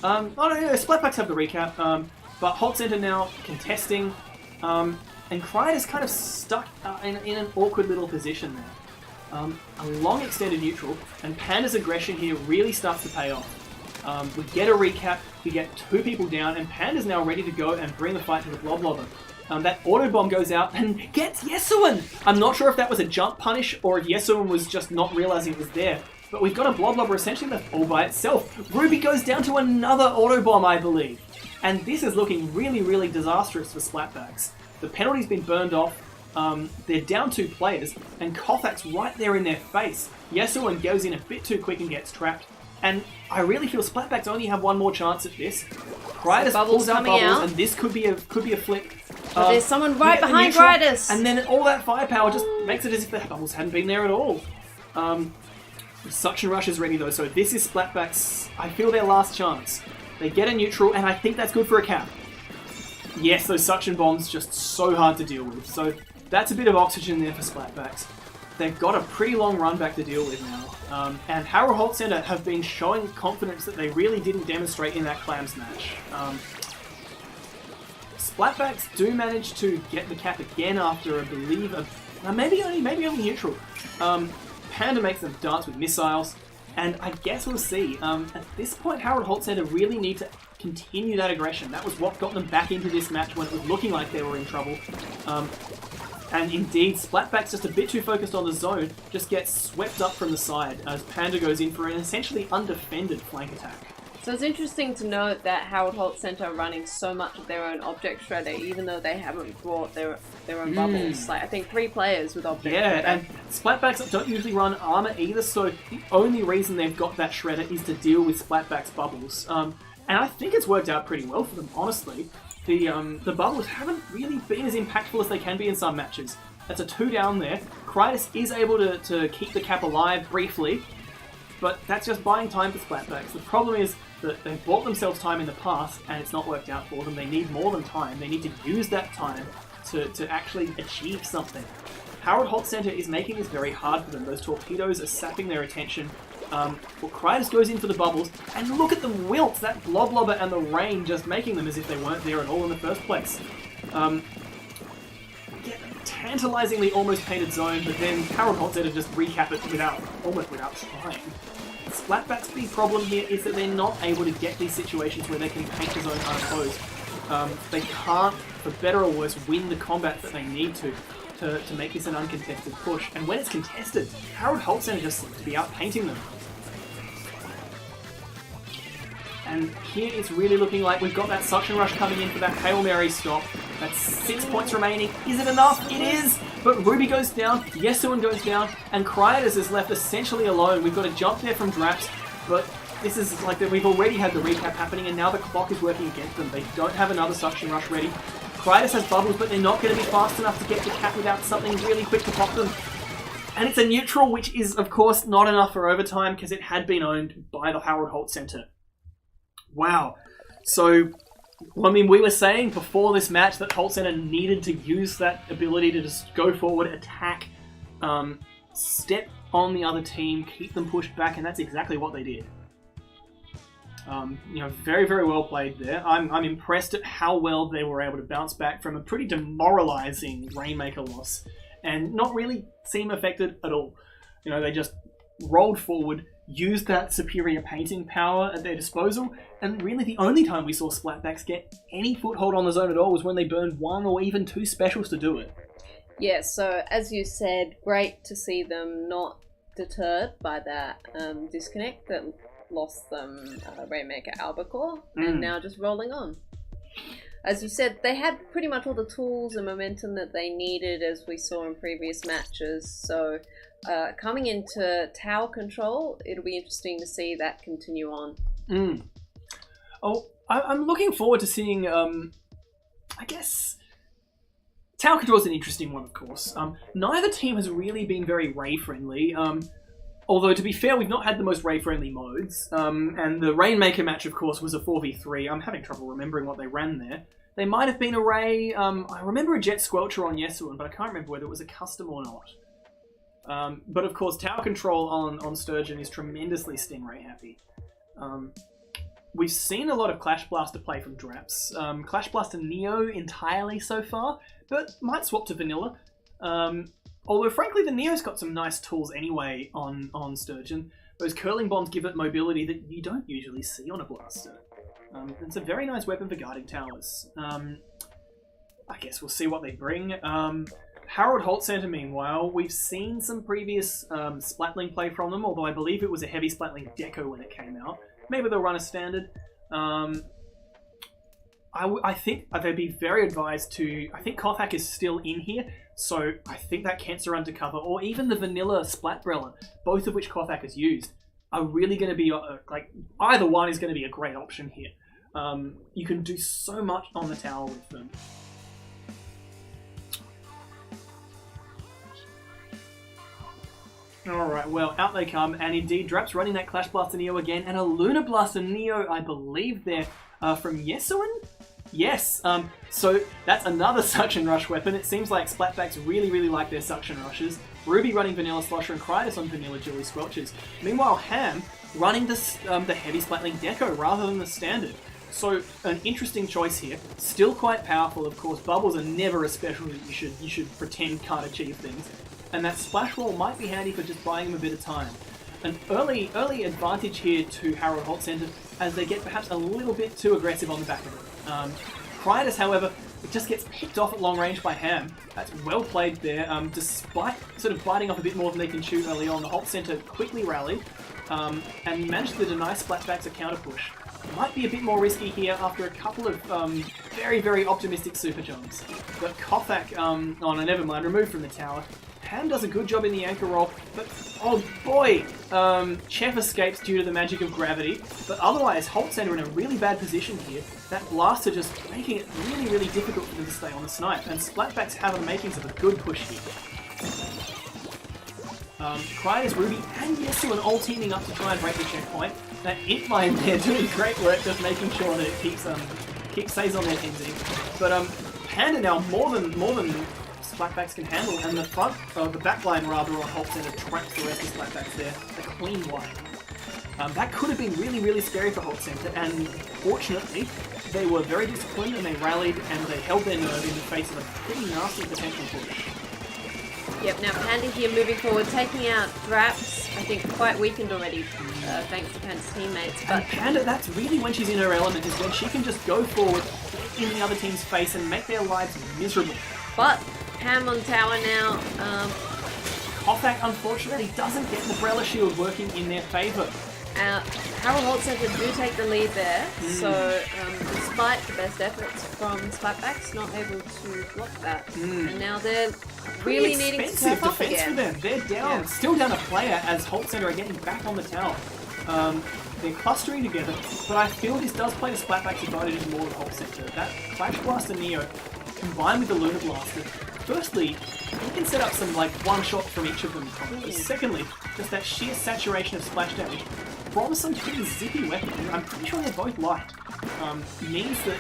Oh no, Splatbacks have the recap, but Holt Center now contesting, and Cryde is kind of stuck in an awkward little position there. A long extended neutral, and Panda's aggression here really starts to pay off. We get a recap, we get 2 people down, and Panda's now ready to go and bring the fight to the Bloblobber. That auto bomb goes out and gets Yesuan! I'm not sure if that was a jump punish or if Yesuan was just not realizing it was there, but we've got a Bloblobber essentially left all by itself. Ruby goes down to another auto bomb, I believe. And this is looking really, really disastrous for Splatbacks. The penalty's been burned off, they're down 2 players, and Kothak's right there in their face. Yesuan goes in a bit too quick and gets trapped, and I really feel Splatbacks only have one more chance at this. Crydas pulls out bubbles, and this could be a flip. But there's someone right behind Crydas! And then all that firepower just makes it as if the bubbles hadn't been there at all. Suction Rush is ready though, so this is Splatbacks, I feel their last chance. They get a neutral, and I think that's good for a cap. Yes, those suction bombs just so hard to deal with. So that's a bit of oxygen there for Splatbacks. They've got a pretty long run back to deal with now. And Harold Holt Center have been showing confidence that they really didn't demonstrate in that Clams match. Splatbacks do manage to get the cap again after, I believe, maybe only neutral. Panda makes them dance with missiles. And I guess we'll see. At this point, Harold Holt Center really need to continue that aggression. That was what got them back into this match when it was looking like they were in trouble. And indeed, Splatbacks, just a bit too focused on the zone, just gets swept up from the side as Panda goes in for an essentially undefended flank attack. So it's interesting to note that Holt Center are running so much of their own object shredder, even though they haven't brought their own bubbles. Like, I think 3 players with object shredder. Yeah, and Splatbacks don't usually run armor either, so the only reason they've got that shredder is to deal with Splatbacks bubbles. And I think it's worked out pretty well for them, honestly. The bubbles haven't really been as impactful as they can be in some matches. That's a 2 down there. Krytus is able to keep the cap alive briefly, but that's just buying time for Splatbacks. The problem is that they've bought themselves time in the past and it's not worked out for them. They need more than time. They need to use that time to actually achieve something. Holt Center is making this very hard for them. Those torpedoes are sapping their attention. Well, Krytus goes in for the bubbles, and look at them wilt! That Bloblobber and the rain just making them as if they weren't there at all in the first place. Tantalizingly almost painted zone, but then Holt Center just recap it almost without trying. Splatback's big problem here is that they're not able to get these situations where they can paint the zone unopposed. They can't, for better or worse, win the combat that they need to make this an uncontested push. And when it's contested, Holt Center just seems to be outpainting them. And here it's really looking like we've got that suction rush coming in for that Hail Mary stop. That's 6 points remaining. Is it enough? It is! But Ruby goes down, Yesuan goes down, and Krytus is left essentially alone. We've got a jump there from Draps, but this is like that. We've already had the recap happening, and now the clock is working against them. They don't have another suction rush ready. Krytus has bubbles, but they're not going to be fast enough to get the cap without something really quick to pop them. And it's a neutral, which is, of course, not enough for overtime because it had been owned by the Holt Center. Wow. So, I mean, we were saying before this match that Holt Center needed to use that ability to just go forward, attack, step on the other team, keep them pushed back, and that's exactly what they did. Very, very well played there. I'm impressed at how well they were able to bounce back from a pretty demoralizing Rainmaker loss and not really seem affected at all. They just rolled forward, used that superior painting power at their disposal, and really the only time we saw Splatbacks get any foothold on the zone at all was when they burned 1 or even 2 specials to do it. Yeah, so as you said, great to see them not deterred by that disconnect that lost them Rainmaker Albacore, and now just rolling on. As you said, they had pretty much all the tools and momentum that they needed, as we saw in previous matches, so coming into tower control, it'll be interesting to see that continue on. Oh, I'm looking forward to seeing, I guess, tower control is an interesting one, of course. Neither team has really been very Ray-friendly, although to be fair, we've not had the most Ray-friendly modes, and the Rainmaker match, of course, was a 4v3. I'm having trouble remembering what they ran there. They might have been a Ray, I remember a Jet Squelcher on Yesuan, but I can't remember whether it was a custom or not. But of course, tower control on Sturgeon is tremendously Stingray happy. We've seen a lot of Clash Blaster play from Draps. Clash Blaster Neo entirely so far, but might swap to Vanilla. Although frankly, the Neo's got some nice tools anyway on Sturgeon. Those curling bombs give it mobility that you don't usually see on a Blaster. It's a very nice weapon for guarding towers. I guess we'll see what they bring. Holt Center, meanwhile, we've seen some previous Splatling play from them, although I believe it was a heavy Splatling Deco when it came out. Maybe they'll run a standard. I think they'd be very advised to... I think Kothak is still in here, so I think that Cancer Undercover, or even the Vanilla Splatbrella, both of which Kothak has used, are really going to be... either one is going to be a great option here. You can do so much on the tower with them. Alright, well, out they come, and indeed, Draps running that Clash Blaster Neo again, and a Lunar Blaster Neo, I believe there, from Yesuan? Yes, so that's another Suction Rush weapon. It seems like Splatbacks really, really like their Suction Rushes. Ruby running Vanilla Slosher and Krytus on Vanilla Julie Squelchers. Meanwhile, Ham running the Heavy Splatling Deco rather than the Standard. So, an interesting choice here. Still quite powerful, of course. Bubbles are never a special that you should pretend can't achieve things. And that Splash Wall might be handy for just buying them a bit of time. an early advantage here to Harold Holt Centre as they get perhaps a little bit too aggressive on the back of it. Critus, however, it just gets picked off at long range by Ham. That's well played there. Despite sort of biting off a bit more than they can chew early on, the Holt Centre quickly rallied and managed to deny Splatbacks a counter push. Might be a bit more risky here after a couple of very, very optimistic super jumps. But Kothak, oh no, never mind, removed from the tower. Ham does a good job in the anchor roll, but oh boy, Chef escapes due to the magic of gravity. But otherwise, Holt Centre in a really bad position here. That blaster just making it really, really difficult for them to stay on the snipe. And Splatbacks have the makings of a good push here. Critus, Ruby, and Yesuan all teaming up to try and break the checkpoint. That Int Mine there doing great work, just making sure that it stays on their team. But Panda now more than Splatbacks can handle, and the back line rather on Holt Centre traps the rest of Splatbacks there. A clean wipe. That could have been really, really scary for Holt Centre, and fortunately, they were very disciplined and they rallied and they held their nerve in the face of a pretty nasty potential push. Yep, now Panda here moving forward, taking out Thraps, I think quite weakened already, thanks to Panda's teammates. But and Panda, that's really when she's in her element, is when she can just go forward in the other team's face and make their lives miserable. But Ham on tower now. Kothak, unfortunately, doesn't get the Umbrella Shield working in their favour. Harold Holt Centre do take the lead there, so despite the best efforts from Splatbacks, not able to block that. And now they're really needing to step up again. For them. They're down, still down a player as Holt Centre are getting back on the tower. They're clustering together, but I feel this does play the Splatbacks' advantages more than Holt Centre. That Flash Blaster Neo combined with the Lunar Blaster, firstly, you can set up some like one shot from each of them. Secondly, just that sheer saturation of splash damage from some pretty zippy weapons. I'm pretty sure they're both light. Means that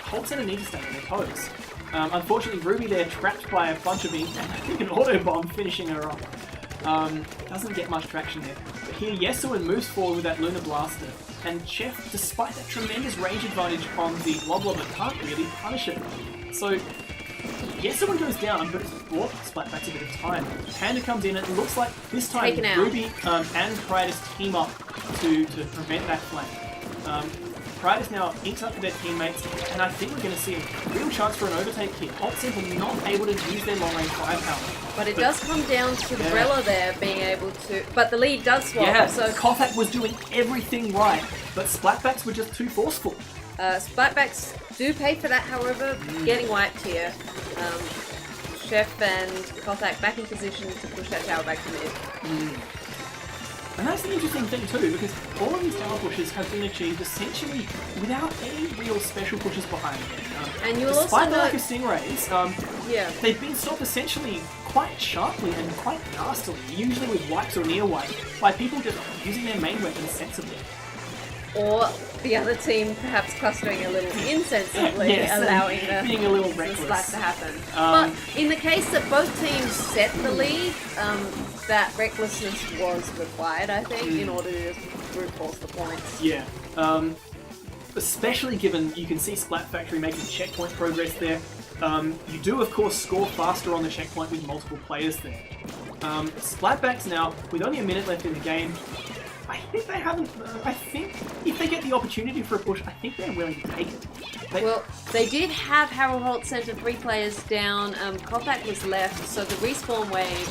Holt Centre need to stay on their toes. Unfortunately, Ruby there trapped by a bunch of ink and I think an auto bomb finishing her off. Doesn't get much traction there. But here, Yesuan moves forward with that Lunar Blaster, and Chef, despite that tremendous range advantage on the Blob Lobber, can't really punish it. So, Yesuan goes down, but it's brought Splatbacks a bit of time. Panda comes in, and it looks like this time Ruby and Critus team up to prevent that flank. Critus now inks up to their teammates, and I think we're going to see a real chance for an overtake here. Holt Centre not able to use their long range firepower. But it does come down to the Umbrella there being able to... But the lead does swap. Yeah, so Kothak was doing everything right, but Splatbacks were just too forceful. Splatbacks do pay for that, however, getting wiped here. Chef and Kothak back in position to push that tower back to mid. And that's the interesting thing too, because all of these tower pushes have been achieved essentially without any real special pushes behind them. And you'll despite also the lack of Stingrays, they've been stopped essentially quite sharply and quite nastily, usually with wipes or near wipes, by people just using their main weapon sensibly. Or the other team perhaps clustering a little insensibly, allowing being a little the reckless splat to happen. But in the case that both teams set the lead, that recklessness was required, I think, in order to brute force the points. Yeah. Especially given you can see Splat Factory making checkpoint progress there. You do, of course, score faster on the checkpoint with multiple players there. Splatbacks now, with only a minute left in the game, I think they haven't... I think if they get the opportunity for a push, I think they're willing to take it. Well, they did have Harold Holt Centre 3 players down. Kothak was left, so the respawn wave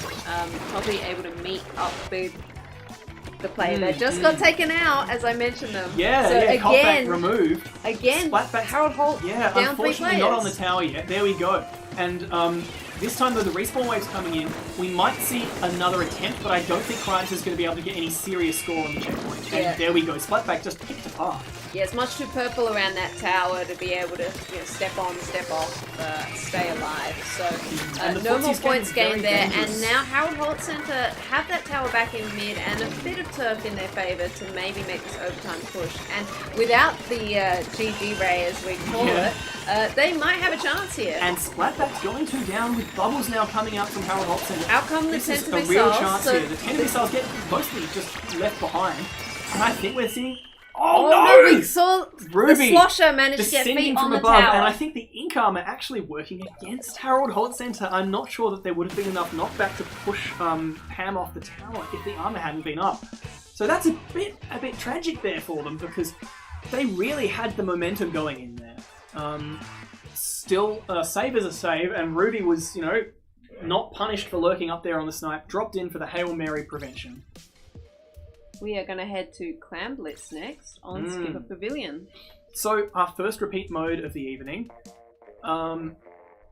probably able to meet up with the player that just got taken out, as I mentioned them. Yeah, so again, Kothak removed. Again, Splatbacks, Harold Holt down 3 players. Unfortunately not on the tower yet. There we go. And this time, though, the respawn wave's coming in, we might see another attempt, but I don't think Critus is going to be able to get any serious score on the checkpoint. And there we go. Splatback just picked apart. Yeah, it's much too purple around that tower to be able to step on, step off, stay alive. So no more points gained there. Dangerous. And now Harold Holt Centre have that tower back in mid and a bit of turf in their favour to maybe make this overtime push. And without the GG Ray, as we call it, they might have a chance here. And Splatback's going 2 down with bubbles now coming out from Harold Holt Centre. Out come the This is Tentative a real Missiles. chance here. The Tentative Missiles get mostly just left behind. And I think we're seeing... Oh no! We saw Ruby the slosher managed to get descending feet from on the above, tower. and I think the Ink Armor actually working against Harold Holt Center. I'm not sure that there would have been enough knockback to push Pam off the tower if the armor hadn't been up. So that's a bit tragic there for them, because they really had the momentum going in there. Still, save is a save, and Ruby was, not punished for lurking up there on the snipe, dropped in for the Hail Mary prevention. We are going to head to Clam Blitz next on Skipper Pavilion. So, our first repeat mode of the evening.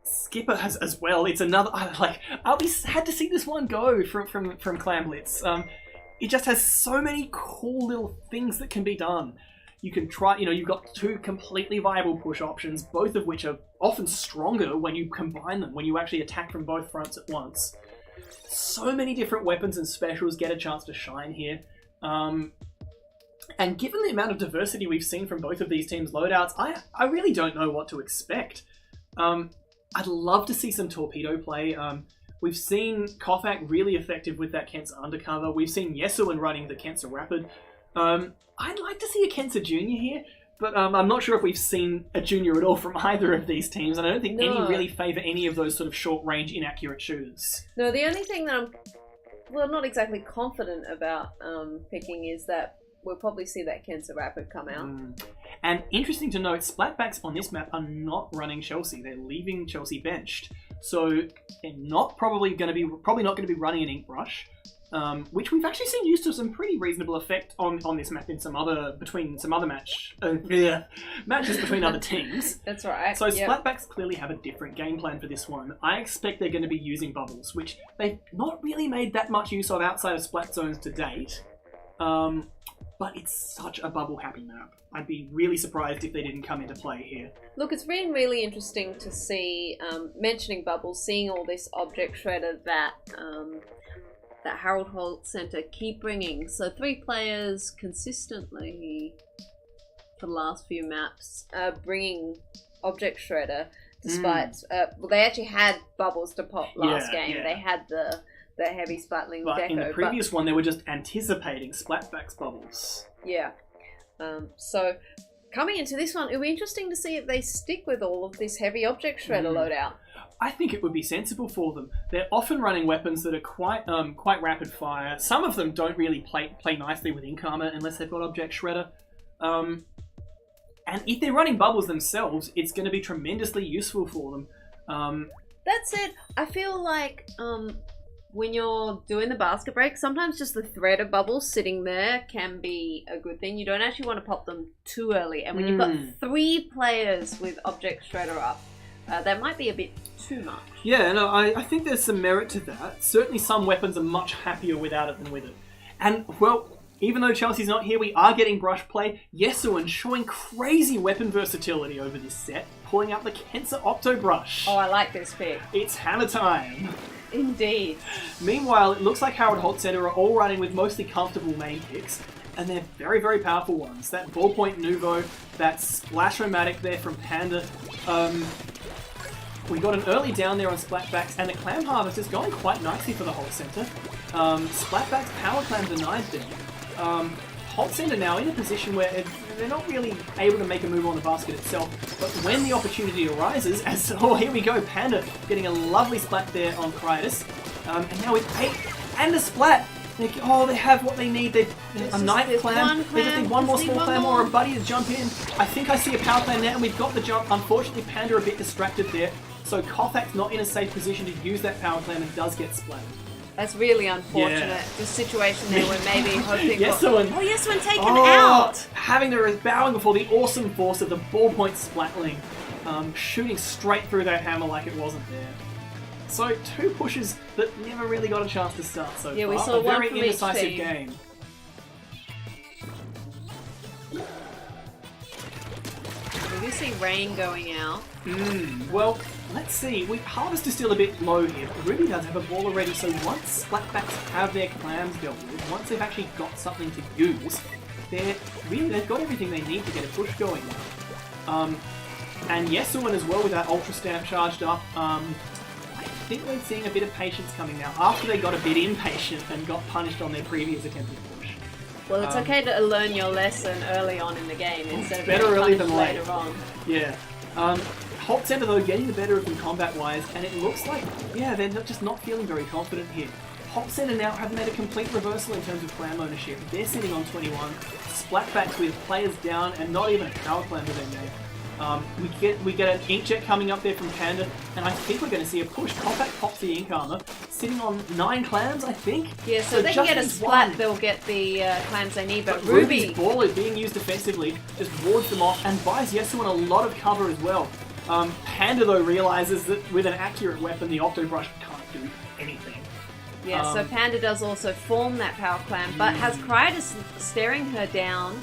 Skipper has as well. It's another... had to see this one go from Clam Blitz. It just has so many cool little things that can be done. You can try, you've got two completely viable push options, both of which are often stronger when you combine them, when you actually attack from both fronts at once. So many different weapons and specials get a chance to shine here. And given the amount of diversity we've seen from both of these teams' loadouts, I really don't know what to expect. I'd love to see some torpedo play. We've seen Kothak really effective with that Kensa undercover. We've seen Yesuan running the Kensa Rapid. I'd like to see a Kensa Junior here, but I'm not sure if we've seen a Junior at all from either of these teams, and I don't think any really favour any of those sort of short-range, inaccurate shooters. No, the only thing that I'm not exactly confident about picking is that we'll probably see that Kensa Rapid come out. And interesting to note, Splatbacks on this map are not running Chelsea. They're leaving Chelsea benched. So they're probably not going to be running an Ink Brush, which we've actually seen used to some pretty reasonable effect on this map in matches between other teams. That's right. So Splatbacks clearly have a different game plan for this one. I expect they're going to be using bubbles, which they've not really made that much use of outside of Splat Zones to date. But it's such a bubble-happy map. I'd be really surprised if they didn't come into play here. Look, it's been really interesting to see, mentioning bubbles, seeing all this object shredder that Harold Holt Center keep bringing. So 3 players consistently for the last few maps bringing object shredder, despite they actually had bubbles to pop last game. Yeah. They had the heavy splatling but deco. In the previous one, they were just anticipating Splatbacks bubbles. Yeah. So coming into this one, it'll be interesting to see if they stick with all of this heavy object shredder loadout. I think it would be sensible for them. They're often running weapons that are quite rapid fire. Some of them don't really play nicely with Ink Armor unless they've got object shredder. And if they're running bubbles themselves, it's going to be tremendously useful for them. That's it. I feel like when you're doing the basket break, sometimes just the threat of bubbles sitting there can be a good thing. You don't actually want to pop them too early. And when you've got 3 players with object shredder up, that might be a bit too much. Yeah, no, I think there's some merit to that. Certainly some weapons are much happier without it than with it. And, well, even though Chelsea's not here, we are getting brush play. Yesuan showing crazy weapon versatility over this set, pulling out the Kensa Octo Brush. Oh, I like this pick. It's hammer time. Indeed. Meanwhile, it looks like Harold Holt Center are all running with mostly comfortable main picks, and they're very, very powerful ones. That Ballpoint Nouveau, that Splash-O-Matic there from Panda. We got an early down there on Splatbacks, and the Clam Harvest is going quite nicely for the Holt Center. Splatbacks Power Clam denied them. Holt Center now in a position where they're not really able to make a move on the basket itself, but when the opportunity arises, here we go, Panda getting a lovely splat there on Critus, and now with 8 and a splat, they have what they need. A Night Clam, they just need one more small clam or a buddy to jump in. I think I see a power clam now, and we've got the jump. Unfortunately, Panda a bit distracted there, so Kothak's not in a safe position to use that power clam and does get splatted. That's really unfortunate. Yeah. The situation there where maybe hoping Yesuan taken out. Having the bowing before the awesome force of the ballpoint splatling, shooting straight through that hammer like it wasn't there. So 2 pushes that never really got a chance to start so far. We saw a very one indecisive game. We do see rain going out. Well, let's see. Harvest is still a bit low here. Ruby does have a ball already, so once Splatbacks have their clams dealt with, once they've actually got something to use, they've got everything they need to get a push going now. And Yesuan as well with that Ultra Stamp charged up. I think we're seeing a bit of patience coming now, after they got a bit impatient and got punished on their previous attempted push. Well, it's okay to learn your lesson early on in the game instead of being early than punished late. later on. Yeah. Holt Center, though, getting the better of them combat-wise, and it looks like, yeah, they're just not feeling very confident here. Holt Center now have made a complete reversal in terms of clam ownership. They're sitting on 21. Splatbacks with players down and not even a power clam to their name. We get an inkjet coming up there from Panda, and I think we're going to see a push. Compact pops the ink armor, sitting on 9 clams, I think. Yeah, so they can get a splat, they'll get the clams they need, but Ruby's baller being used defensively just wards them off and buys Yasuo a lot of cover as well. Panda, though, realizes that with an accurate weapon, the Octo Brush can't do anything. Yeah, so Panda does also form that power clam, but has Krytus staring her down.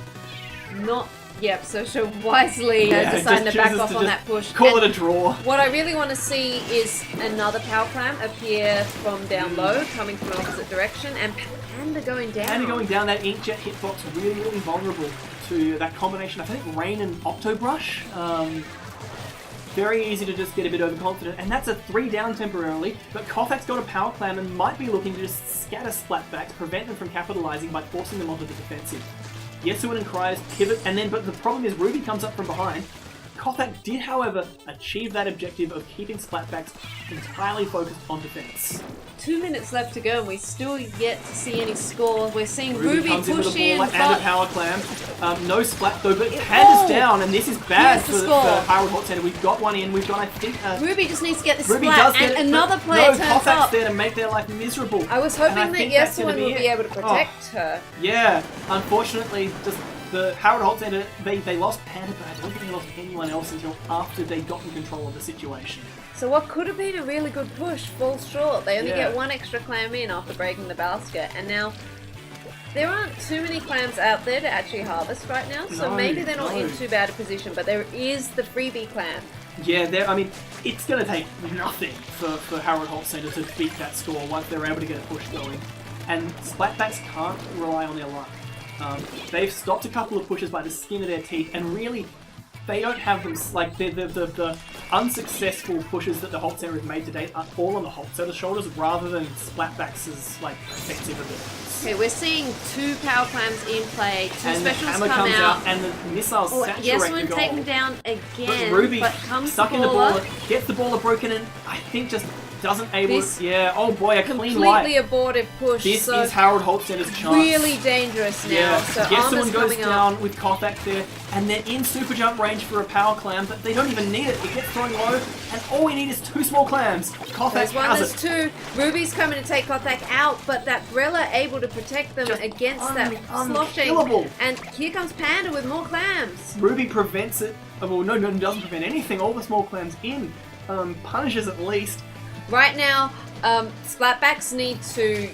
Yep, so she'll wisely deciding to back off on that push. Call it a draw. What I really want to see is another power clam appear from down low, coming from the opposite direction, and Panda going down. Panda going down, that inkjet hitbox really, really vulnerable to that combination. I think Rain and Octo Brush. Very easy to just get a bit overconfident, and that's a 3 down temporarily, but Kothak's got a power clam and might be looking to just scatter Splatbacks, prevent them from capitalizing by forcing them onto the defensive. Yasuo and Kryus pivot, but the problem is Ruby comes up from behind. Kothak did, however, achieve that objective of keeping Splatbacks entirely focused on defense. 2 minutes left to go, and we still yet to see any score. We're seeing Ruby comes push in with a ball and a power clam. No splat though, but Panda's Panda's down, and this is bad for Harold Holt Center. We've got one in. We've got, I think, Ruby just needs to get the Ruby splat, does get and it, another player turns Kothak's up. there to make their life miserable. I was hoping that Yasuo will be able to protect her. Yeah, unfortunately, just the Harold Holt Center, they lost Panda, but I don't think they lost anyone else until after they'd gotten control of the situation. So what could have been a really good push falls short. They only get 1 extra clam in after breaking the basket, and now there aren't too many clams out there to actually harvest right now, so maybe they're not in too bad a position, but there is the freebie clam. Yeah, I mean, it's going to take nothing for Harold Holt Center to beat that score once they're able to get a push going, and Splatbacks can't rely on their luck. They've stopped a couple of pushes by the skin of their teeth, and really, they don't have them, like, the unsuccessful pushes that the Holt Center has made to date are all on the Holt Center's shoulders rather than Splatbacks' like, effective abilities. Okay, we're seeing 2 power clams in play, 2 and specials the hammer come comes out. And the missiles saturate Yasuo the goal. taken down again, but Ruby comes stuck in the baller, gets the baller broken in, I think just doesn't able to, oh boy, a clean wipe. Completely abortive push. This is Harold Holt Center's chance. Really dangerous now. So Yasuo goes down with Kothak there, and they're in super jump range for a power clam, but they don't even need it. It gets thrown low, and all we need is 2 small clams. Kothak has it. There's 2. Ruby's coming to take Kothak out, but that Brella able to protect them against that sloshing. And here comes Panda with more clams. Ruby prevents it. Well, no, doesn't prevent anything. All the small clams in. Punishes at least. Right now, Splatbacks need to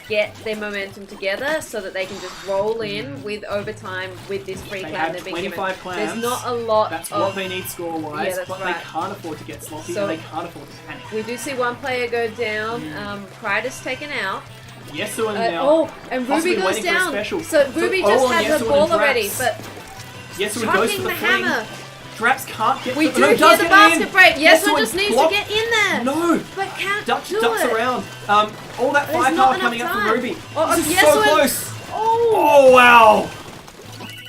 get their momentum together so that they can just roll in with overtime with this free clam they've been given. 25 clams. There's not a lot That's what they need score-wise, but right. they can't afford to get sloppy and they can't afford to panic. We do see one player go down, Krytus taken out. Yasuo now. And Ruby goes down. So Ruby so just has the ball already, but Yasuo goes for the hammer. Draps can't get We do hear the basket break. Yasuo just needs to get in there. No. But can't ducks do it. Around. All that firepower coming up from Ruby. This is so close. Oh, wow.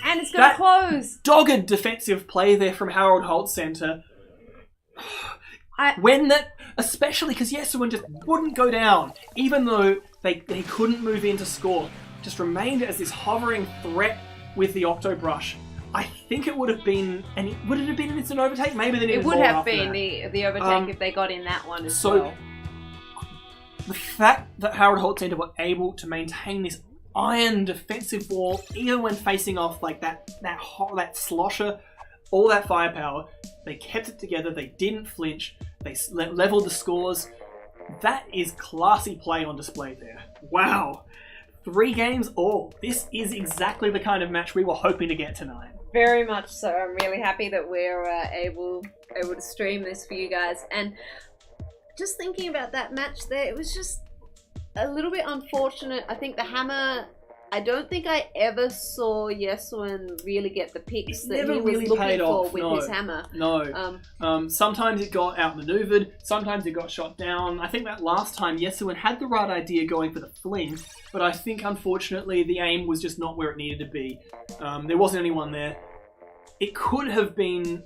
And it's going to close. Dogged defensive play there from Harold Holt Center. Especially because Yasuo just wouldn't go down, even though they couldn't move in to score. Just remained as this hovering threat with the Octo Brush. I think it would have been, would it have been an instant overtake? Maybe they needed more. It would have been the overtake if they got in that one as well. The fact that Harold Holt Center were able to maintain this iron defensive wall, even when facing off like that slosher, all that firepower, they kept it together. They didn't flinch. They leveled the scores. That is classy play on display there. Wow. 3 games all. This is exactly the kind of match we were hoping to get tonight. Very much so. I'm really happy that we're able to stream this for you guys. And just thinking about that match there, it was just a little bit unfortunate. I think the hammer I don't think I ever saw Yesuan really get the picks that never he was really looking paid for off, with no. his hammer. No. Sometimes it got outmaneuvered, sometimes it got shot down. I think that last time Yesuan had the right idea going for the fling, but I think unfortunately the aim was just not where it needed to be. There wasn't anyone there. It could have been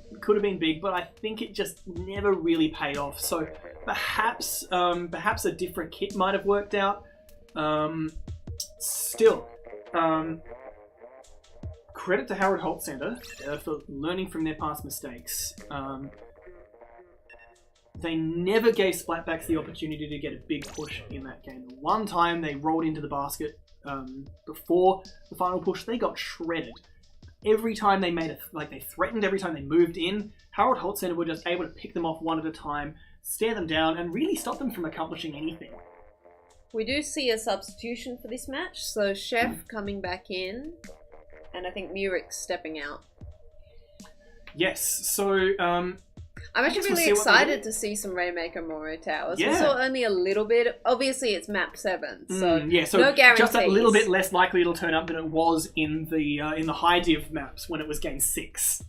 big, but I think it just never really paid off. So perhaps a different kit might have worked out. Still, credit to Howard Holt Center for learning from their past mistakes. They never gave Splatbacks the opportunity to get a big push in that game. The one time they rolled into the basket before the final push, they got shredded. Every time they they threatened, every time they moved in, Howard Holt Center were just able to pick them off one at a time, stare them down, and really stop them from accomplishing anything. We do see a substitution for this match, so Chef coming back in, and I think Muric's stepping out. Yes, so I'm actually really excited to see some Rainmaker Moro Towers. Yeah. We saw only a little bit. Obviously, it's map 7, so so no guarantees. Just a little bit less likely it'll turn up than it was in the high div maps when it was game 6.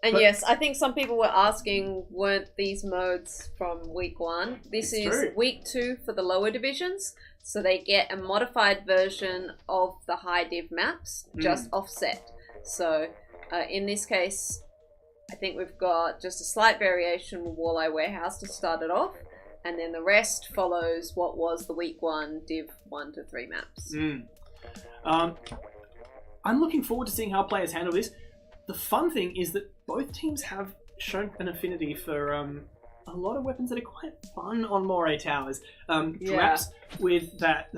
And yes, I think some people were asking, weren't these modes from week 1? This is true. Week 2 for the lower divisions, so they get a modified version of the high div maps, just offset. So in this case, I think we've got just a slight variation with Walleye Warehouse to start it off, and then the rest follows what was the week 1 div 1 to 3 maps. I'm looking forward to seeing how players handle this. The fun thing is that both teams have shown an affinity for a lot of weapons that are quite fun on Moray Towers. Draps with that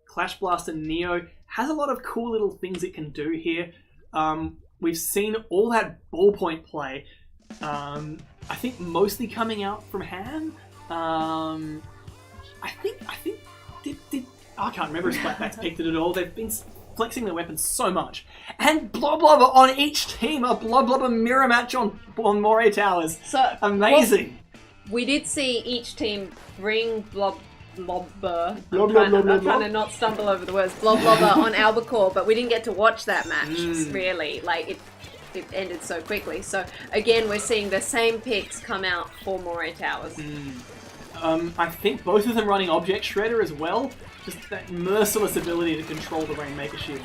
Clash Blaster Neo has a lot of cool little things it can do here. We've seen all that ballpoint play. I think mostly coming out from Ham. I can't remember if Splatbacks picked it at all. They've been flexing their weapons so much. And Blob Blubber on each team, a Blob Blubber mirror match on Moray Towers. So amazing. We did see each team bring Blobber. I'm trying to not stumble over the words. Blobber on Albacore, but we didn't get to watch that match, really. Like, it ended so quickly. So, again, we're seeing the same picks come out for Moray Towers. I think both of them running Object Shredder as well. Just that merciless ability to control the Rainmaker Shield.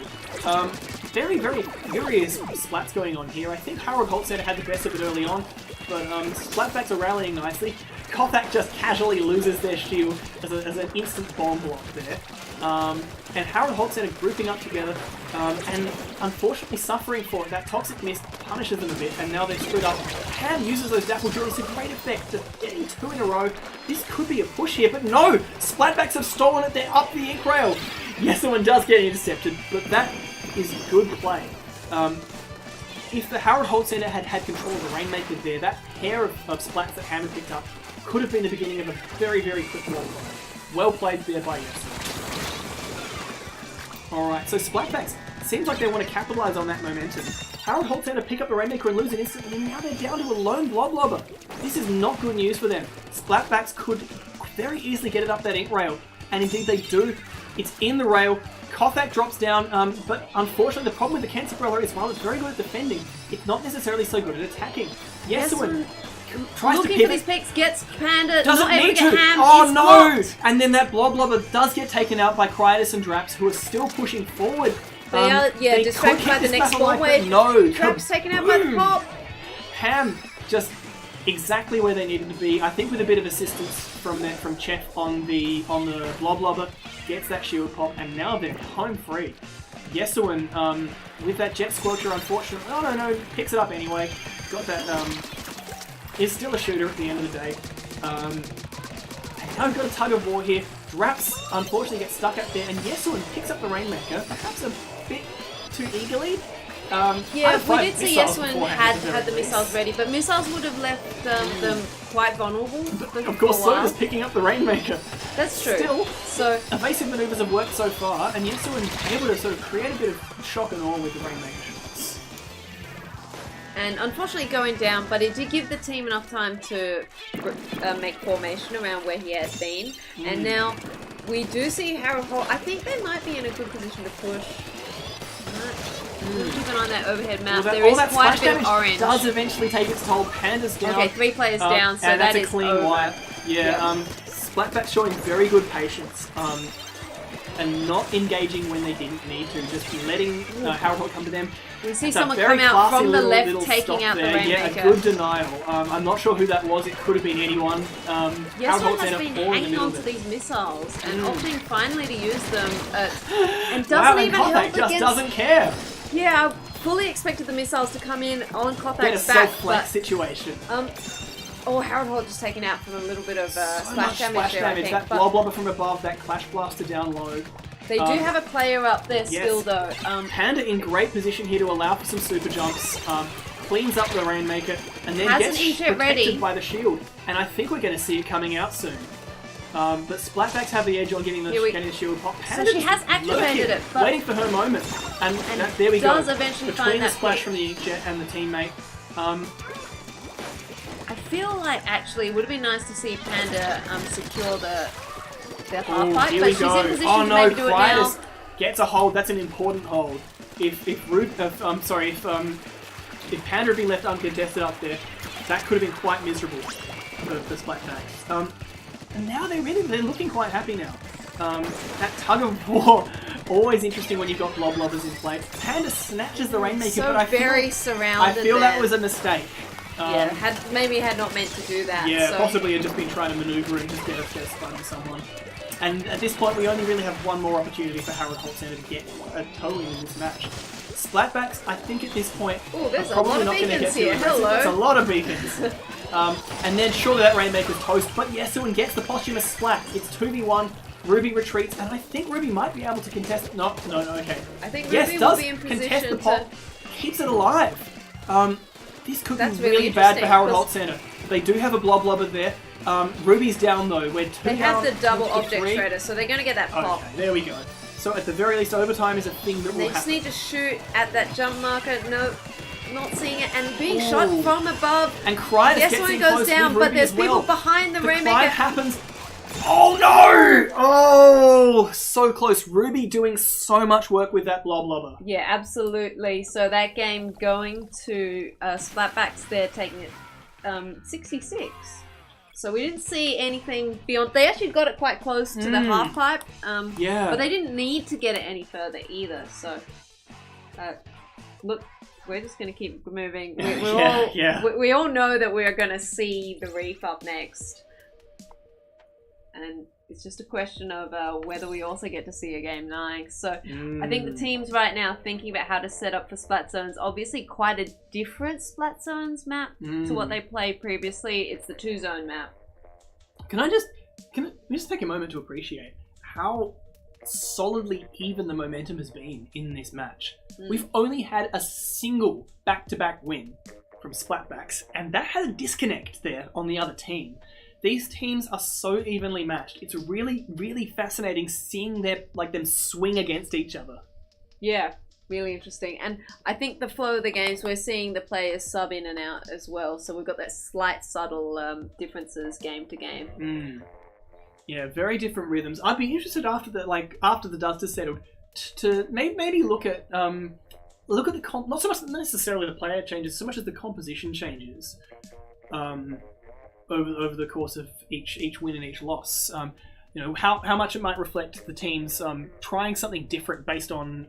Very, very furious splats going on here. I think Howard Holt Center had the best of it early on, but Splatbacks are rallying nicely. Kothak just casually loses their shield as an instant bomb block there. And Howard Holt Center grouping up together and unfortunately suffering for it. That Toxic Mist punishes them a bit, and now they're screwed up. Ham uses those Dapple Drills to great effect, just getting 2 in a row. This could be a push here, but no! Splatbacks have stolen it, they're up the ink rail! Yesuan does get intercepted, but that is good play. If the Howard Holt Center had had control of the Rainmaker there, that pair of splats that Ham had picked up could have been the beginning of a very, very quick wall play. Well played there by Yesuan. Alright, so Splatbacks seems like they want to capitalise on that momentum. Howard Holt Center pick up the Rainmaker and lose it instantly, and now they're down to a lone Blob Blubber. This is not good news for them. Splatbacks could very easily get it up that ink rail, and indeed they do. It's in the rail. Kothak drops down, but unfortunately the problem with the Kent Umbrella is while it's very good at defending, it's not necessarily so good at attacking. Yesuan tries to pivot. For these picks, gets Panda, doesn't not able need to get to. Ham. Oh no! Blocked. And then that Blob Blubber does get taken out by Critus and Draps, who are still pushing forward. They are, distracted by the next ball wave. No, Draps taken out by the pop. Ham just exactly where they needed to be. I think with a bit of assistance from Chef on the Blob Blubber, gets that shield pop, and now they're home free. Yesuan, with that Jet Squelcher, unfortunately, no, picks it up anyway. Got that, is still a shooter at the end of the day. And now we've got a tug of war here. Draps, unfortunately, gets stuck out there, and Yesuan picks up the Rainmaker, perhaps a bit too eagerly. We did see Yesuan had the missiles ready, but missiles would have left them quite vulnerable. Of course, so does picking up the Rainmaker. That's true. Still, so evasive maneuvers have worked so far, and Yesuan able to sort of create a bit of shock and awe with the Rainmaker shots. And unfortunately going down, but it did give the team enough time to make formation around where he had been. And now We do see Harold Holt. I think they might be in a good position to push. We'll keep an eye on that overhead map. Well, there is quite a bit of orange. Does eventually take its toll. Panda's down. Okay, 3 players down, so and that that's is a clean over. wipe. Yeah, Splatbacks showing very good patience. And not engaging when they didn't need to, just letting Harold Holt come to them. We see It's someone come out from the left, little taking out the there. Rainmaker. Yeah, a good denial. I'm not sure who that was. It could have been anyone. Yes, Harold one Holt's has in been a four in the hanging middle on of to it. these missiles and opting finally to use them, and doesn't Wow, and even help Kothak just against. doesn't care. Yeah, I fully expected the missiles to come in on Get a Kothak's back, self-flex situation. Harold Holt just taking out from a little bit of So splash much damage splash there, damage. I think. That But blob blobber from above, that clash blaster down low. they do have a player up there still, though. Panda in great position here to allow for some super jumps. Cleans up the Rainmaker and then Has gets an Inkjet protected ready. by the shield. And I think we're going to see it coming out soon. But Splatbacks have the edge on getting the shield pop. So she has activated it, but waiting for her moment. And there we go. does eventually Between find the that splash pick. from the Inkjet and the teammate. I feel like actually it would have been nice to see Panda secure the half pipe, here but we she's go. in position Oh to no, maybe do it now. Critus gets a hold. That's an important hold. If Panda had been left uncontested up there, that could have been quite miserable for Splatbacks. And now they're looking quite happy now. That tug of war, always interesting when you've got blob lobbers in play. Panda snatches the Rainmaker, So but I very feel surrounded that there. was a mistake. Maybe had not meant to do that. Yeah, so. possibly had just been trying to maneuver and just get a spun to someone. And at this point, we only really have one more opportunity for Harold Holt Center to get a toe in this match. Splatbacks, I think at this point, Oh, there's are a lot probably of not going to beacons get too here. aggressive. Hello. There's a lot of beacons. And then surely that Rainmaker's toast, but Yesuin gets the posthumous splat. It's 2v1. Ruby retreats, and I think Ruby might be able to contest it. No, okay. I think yes, Ruby does will be in contest position the pop, keeps it alive. This could be That's really really bad for interesting, Harold because- Holt Center. They do have a blob blobber there. Ruby's down though. We're 2 They have down the double to object 3. shredder, so they're going to get that pop. Okay, there we go. So at the very least, overtime is a thing that They will just happen. need to shoot at that jump marker. No, not seeing it, and being Ooh. shot from above. And Critus Yes, gets one in goes close down, with but Ruby there's as well. people behind the climb Rainmaker. happens. Oh no! Oh, so close. Ruby doing so much work with that blob blobber. Yeah, absolutely. So that game going to Splatbacks, they're taking it 66. So we didn't see anything beyond. They actually got it quite close to the half pipe. Yeah. But they didn't need to get it any further either. So, look, we're just going to keep moving. We all know that we're going to see the Reef up next. And it's just a question of whether we also get to see a Game 9. So I think the teams right now thinking about how to set up for Splat Zones. Obviously quite a different Splat Zones map to what they played previously. It's the 2-zone map. Can we just take a moment to appreciate how solidly even the momentum has been in this match? We've only had a single back-to-back win from Splatbacks, and that had a disconnect there on the other team. These teams are so evenly matched. It's really, really fascinating seeing them swing against each other. Yeah, really interesting. And I think the flow of the games, we're seeing the players sub in and out as well. So we've got that slight, subtle differences game to game. Yeah, very different rhythms. I'd be interested after the dust has settled to maybe look at the not so much necessarily the player changes, so much as the composition changes. Over the course of each win and each loss, how much it might reflect the teams trying something different based on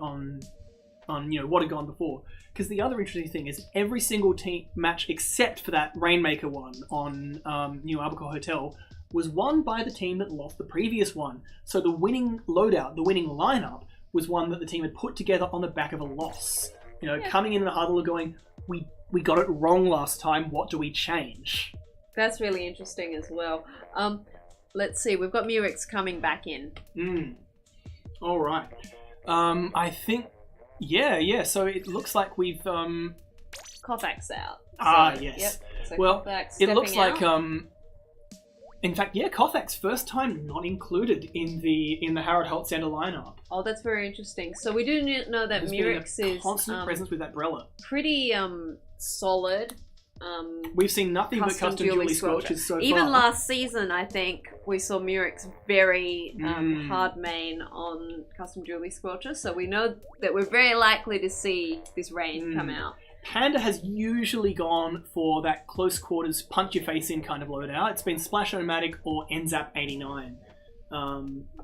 what had gone before. Because the other interesting thing is every single team match except for that Rainmaker one on New Albacore Hotel was won by the team that lost the previous one. So the winning loadout, the winning lineup, was one that the team had put together on the back of a loss. Coming in the huddle going, we got it wrong last time. What do we change? That's really interesting as well. Let's see. We've got Murex coming back in. All right. I think, yeah. So it looks like we've Kothak's out. Yes. Yep. So Well, Kothak's it looks stepping like out. in fact, Kothak's first time not included in the Harold Holt Center lineup. Oh, that's very interesting. So we do know that There's Murex been a is constant presence with that Brella. pretty solid We've seen nothing but custom dually squelches so far. Even last season, I think, we saw Murex very hard main on custom dually squelches, so we know that we're very likely to see this rain come out. Panda has usually gone for that close quarters, punch your face in kind of loadout. It's been Splash-O-Matic or NZAP 89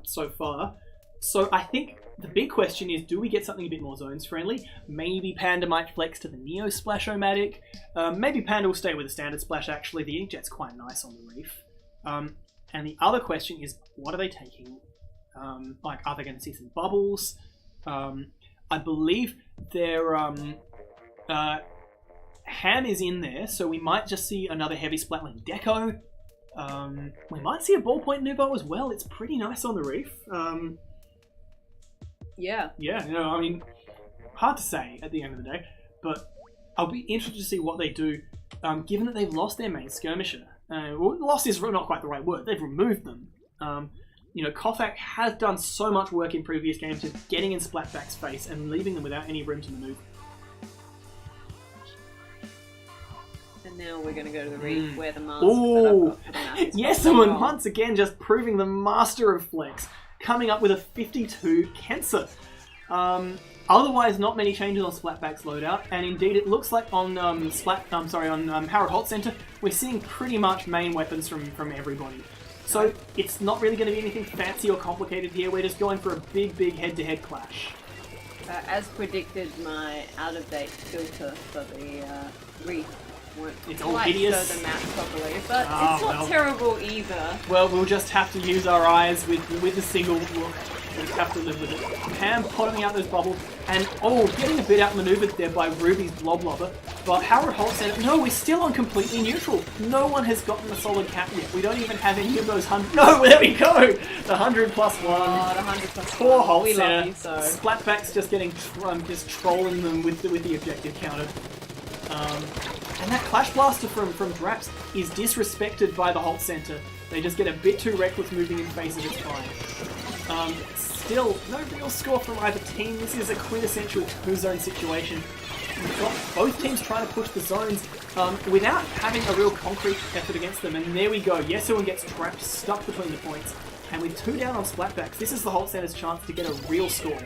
so far. So I think the big question is, do we get something a bit more zones friendly? Maybe Panda might flex to the Neo Splash-O-Matic. Maybe Panda will stay with the standard Splash actually. The Inkjet's quite nice on the Reef. And the other question is, what are they taking? Like, are they going to see some bubbles? I believe their Ham is in there, so we might just see another heavy Splatling Deco. We might see a Ballpoint Nuvo as well. It's pretty nice on the Reef. Yeah, I mean, hard to say at the end of the day, but I'll be interested to see what they do, given that they've lost their main skirmisher. Well, lost is not quite the right word. They've removed them. Kothak has done so much work in previous games of getting in Splatback's face and leaving them without any room to maneuver. And now we're going to go to the Reef where the mask that I've got for the mask. Yes, and once again, just proving the master of flex. Coming up with a 52 Kensa. Otherwise, not many changes on Splatback's loadout, and indeed, it looks like on Harold Holt Center, we're seeing pretty much main weapons from everybody. So it's not really going to be anything fancy or complicated here. We're just going for a big head-to-head clash. As predicted, my out-of-date filter for the Reef it's all hideous. Show the map properly, but it's not terrible either. Well, we'll just have to use our eyes with the single look. We'll just have to live with it. Pam potting out those bubbles, and getting a bit outmaneuvered there by Ruby's Blob Lobber. But Howard Holt said, no, we're still on completely neutral. No one has gotten a solid cap yet. We don't even have any of those 100. No, there we go! The 100 plus 1. Oh, the 100 plus 1. Poor Holt we Center. love you so. Splatbacks just getting just trolling them with the objective counter. And that Clash Blaster from Draps is disrespected by the Holt Center. They just get a bit too reckless moving in face of its fire. Still, no real score from either team. This is a quintessential two-zone situation. We've got both teams trying to push the zones without having a real concrete effort against them. And there we go. Yesuan gets trapped, stuck between the points. And with 2 down on Splatbacks, this is the Holt Center's chance to get a real score.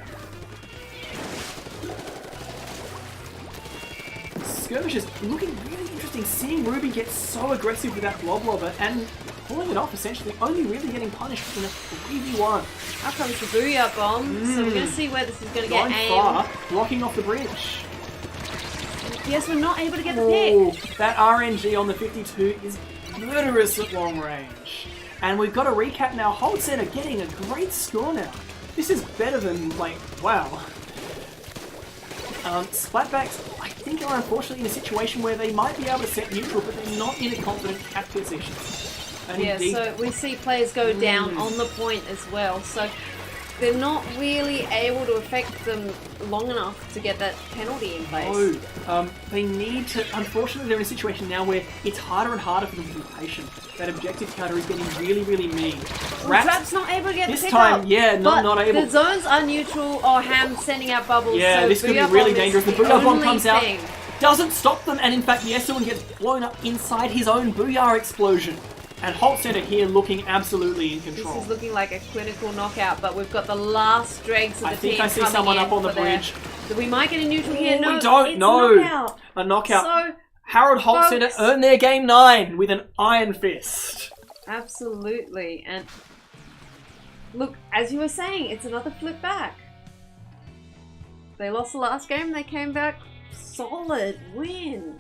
Skirmish is looking really interesting, seeing Ruby get so aggressive with that Blob Lobber and pulling it off, essentially only really getting punished in a 3v1. Out comes the Booyah Bomb, so we're going to see where this is going to get aimed. Far, blocking off the bridge. Yes, we're not able to get the pick. That RNG on the 52 is murderous at long range. And we've got a recap now. Holt Center getting a great score now. This is better than, wow. Splatbacks, I think, are unfortunately in a situation where they might be able to set neutral, but they're not in a confident cap position. And indeed, so we see players go down on the point as well, so they're not really able to affect them long enough to get that penalty in place. No, they need to. Unfortunately, they're in a situation now where it's harder and harder for them to be patient. That objective counter is getting really mean. Trap's not able to get this the time, not able. The zones are neutral, or Ham sending out bubbles. Yeah, so this could be really dangerous. The Booyah Bomb comes out, thing. doesn't stop them, and in fact, Yesuan gets blown up inside his own Booyah explosion. And Holt Center here looking absolutely in control. This is looking like a clinical knockout, but we've got the last dregs of the team. I think I see someone up on the bridge. So we might get a neutral here. No, we don't. No, a knockout. So, Harold Holt Center earned their game 9 with an iron fist. Absolutely, and look, as you were saying, it's another flip back. They lost the last game. They came back solid win.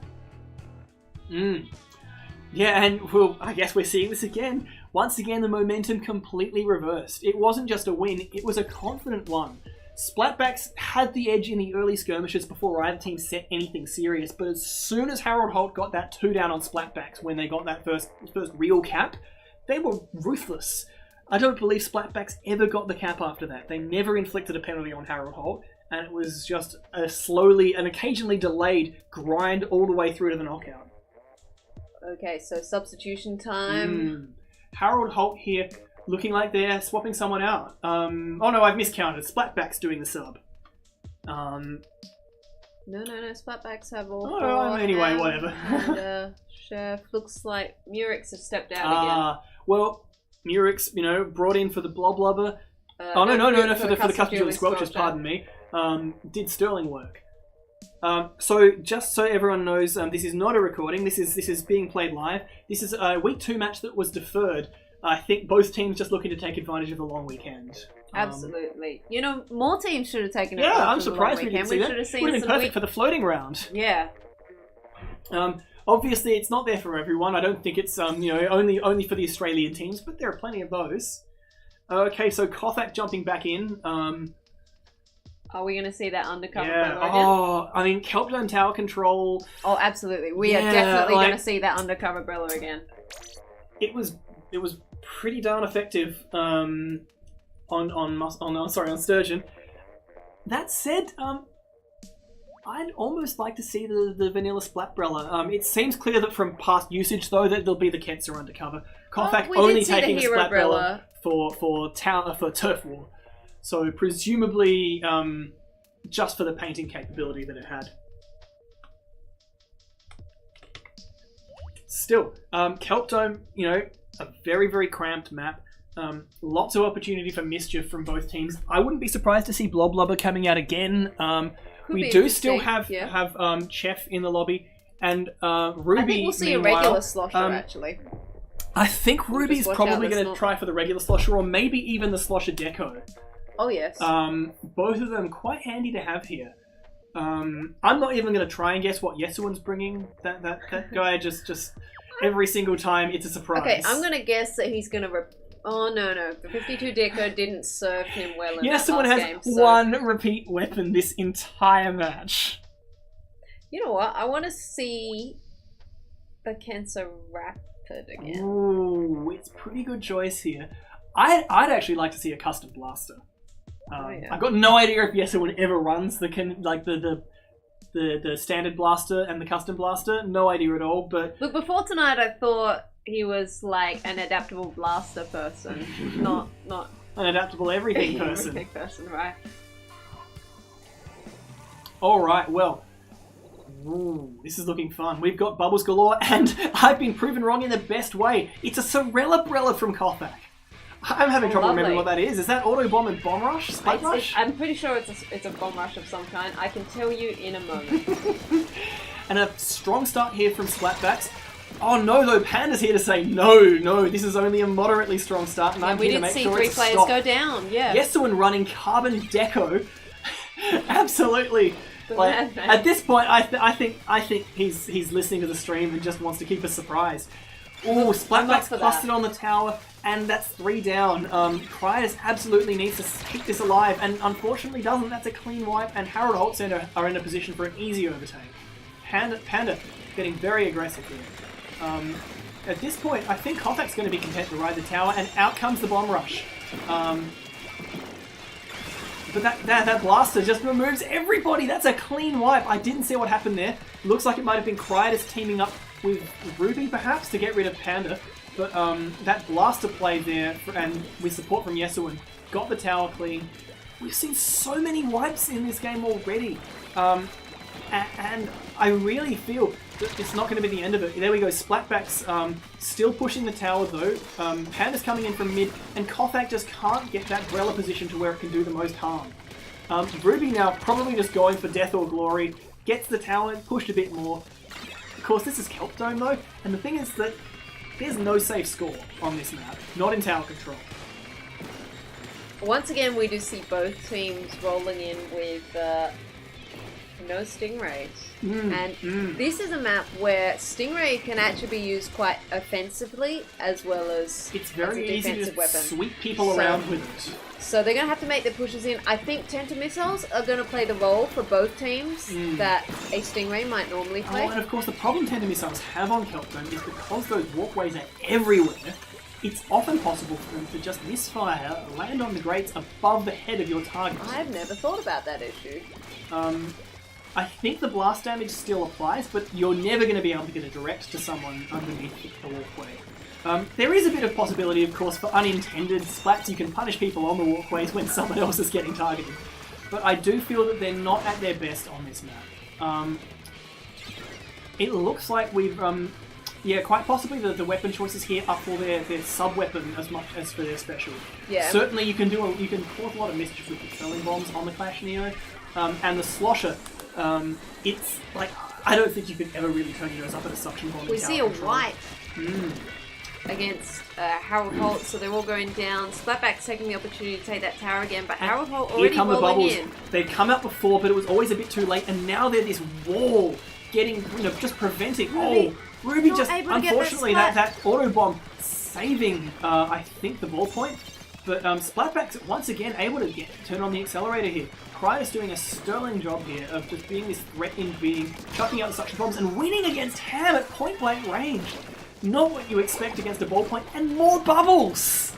Yeah, and I guess we're seeing this again. Once again, the momentum completely reversed. It wasn't just a win, it was a confident one. Splatbacks had the edge in the early skirmishes before either team set anything serious, but as soon as Harold Holt got that 2 down on Splatbacks when they got that first real cap, they were ruthless. I don't believe Splatbacks ever got the cap after that. They never inflicted a penalty on Harold Holt, and it was just a slowly and occasionally delayed grind all the way through to the knockout. Okay, so substitution time. Harold Holt here looking like they're swapping someone out. Oh no, I've miscounted. Splatback's doing the sub. No. Splatbacks have all Oh, anyway, whatever. And, Chef looks like Murex has stepped out again. Well, Murex, brought in for the Bloblubber. For the custom dueling squelchers, pardon me. Did sterling work. So just so everyone knows, this is not a recording. This is being played live. This is a week 2 match that was deferred. I think both teams just looking to take advantage of the long weekend. Absolutely. More teams should have taken it. Yeah, I'm surprised we didn't see that. Would have been perfect for the floating round. Yeah. Obviously, it's not there for everyone. I don't think it's only for the Australian teams, but there are plenty of those. Okay, so Kothak jumping back in. Are we going to see that undercover yeah. again? Oh, I mean, Kelp Dome Tower Control. Oh, absolutely. We are definitely going to see that undercover Brella again. It was pretty darn effective on Sturgeon. That said, I'd almost like to see the vanilla Splatbrella. It seems clear that from past usage, though, that there'll be the Ketzer undercover. Kothak only taking the Splatbrella for Turf War. So presumably just for the painting capability that it had. Still, Kelp Dome, a very, very cramped map. Lots of opportunity for mischief from both teams. I wouldn't be surprised to see Bloblubber coming out again. We do still have Chef in the lobby, and Ruby. I think we'll see a regular slosher actually. I think Ruby's probably going to try for the regular slosher, or maybe even the slosher deco. Oh yes. Both of them quite handy to have here. I'm not even going to try and guess what Yesuan's bringing. That guy just every single time it's a surprise. Okay, I'm going to guess that he's going to. Oh no! The 52 deco didn't serve him well in that Yesuan has game, one repeat weapon this entire match. You know what? I want to see the Cancer Rapid again. Ooh, it's a pretty good choice here. I'd actually like to see a custom blaster. I've got no idea if Yesuan ever runs the standard blaster and the custom blaster. No idea at all. But look, before tonight, I thought he was like an adaptable blaster person, not an adaptable everything person. Everything person, right? All right, well. Ooh, this is looking fun. We've got bubbles galore, and I've been proven wrong in the best way. It's a Sorella Brella from Kothak. I'm having trouble remembering what that is. Is that Auto Bomb and Bomb Rush? Spike Rush? I'm pretty sure it's a Bomb Rush of some kind. I can tell you in a moment. And a strong start here from Splatbacks. Oh no, though, Panda's here to say no, this is only a moderately strong start, and I'm here to make sure it's a stop. We did see 3 players go down, yeah. Yesuan running Carbon Deco. Absolutely. Like, at this point, I think he's listening to the stream and just wants to keep us surprised. Ooh, Splatbacks clustered on the tower, and that's 3 down. Kryos absolutely needs to keep this alive, and unfortunately doesn't. That's a clean wipe, and Harold Holt Center are in a position for an easy overtake. Panda getting very aggressive here. At this point, I think Kothak's going to be content to ride the tower, and out comes the Bomb Rush. But that blaster just removes everybody. That's a clean wipe. I didn't see what happened there. Looks like it might have been Kryos teaming up with Ruby, perhaps, to get rid of Panda. But that blaster play there, and with support from Yesuan, got the tower clean. We've seen so many wipes in this game already. And I really feel that it's not going to be the end of it. There we go, Splatbacks still pushing the tower though. Panda's coming in from mid, and Kothak just can't get that Brella position to where it can do the most harm. Ruby now probably just going for death or glory, gets the tower pushed a bit more. Of course, this is Kelp Dome though, and the thing is that there's no safe score on this map, not in tower control. Once again, we do see both teams rolling in with no Stingrays. This is a map where Stingray can actually be used quite offensively as well as it's very as a easy defensive to weapon. Sweep people around with it. So they're going to have to make the pushes in. I think Tenta Missiles are going to play the role for both teams that a Stingray might normally play. Oh, and of course the problem Tenta Missiles have on Kelp Dome is because those walkways are everywhere, it's often possible for them to just misfire, land on the grates above the head of your target. I've never thought about that issue. I think the blast damage still applies, but you're never going to be able to get a direct to someone underneath the walkway. There is a bit of possibility, of course, for unintended splats. You can punish people on the walkways when someone else is getting targeted. But I do feel that they're not at their best on this map. It looks like we've, yeah, quite possibly the weapon choices here are for their sub-weapon as much as for their special. Yeah. Certainly you can cause a lot of mischief with the curling bombs on the Clash Neo, and the Slosher. It's like, I don't think you could ever really turn your nose up at a suction bomb. We see a wipe Mm. against Harold Holt, so they're all going down. Splatbacks taking the opportunity to take that tower again, but Harold Holt already Here come the rolling bubbles. in. They'd come out before, but it was always a bit too late, and now they're this wall getting, just preventing. Ruby just, unfortunately, that auto bomb saving, I think, the ball point. But Splatbacks once again able to turn on the accelerator here. Cryos doing a sterling job here of just being this threat in being, chucking out the suction bombs and winning against Ham at point blank range. Not what you expect against a ballpoint, and more bubbles!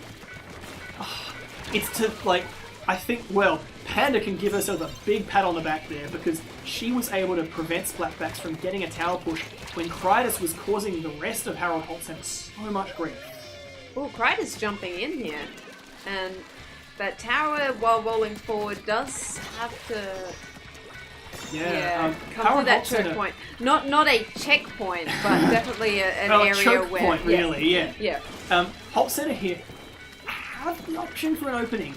It's to, like, I think, well, Panda can give herself a big pat on the back there because she was able to prevent Splatbacks from getting a tower push when Krytus was causing the rest of Harold Holt Center so much grief. Oh, Krytus jumping in here. And that tower, while rolling forward, does have to... come through that choke point. Not a checkpoint, but definitely an area choke where... point, really, yeah. Yeah. Holt Center here have the option for an opening.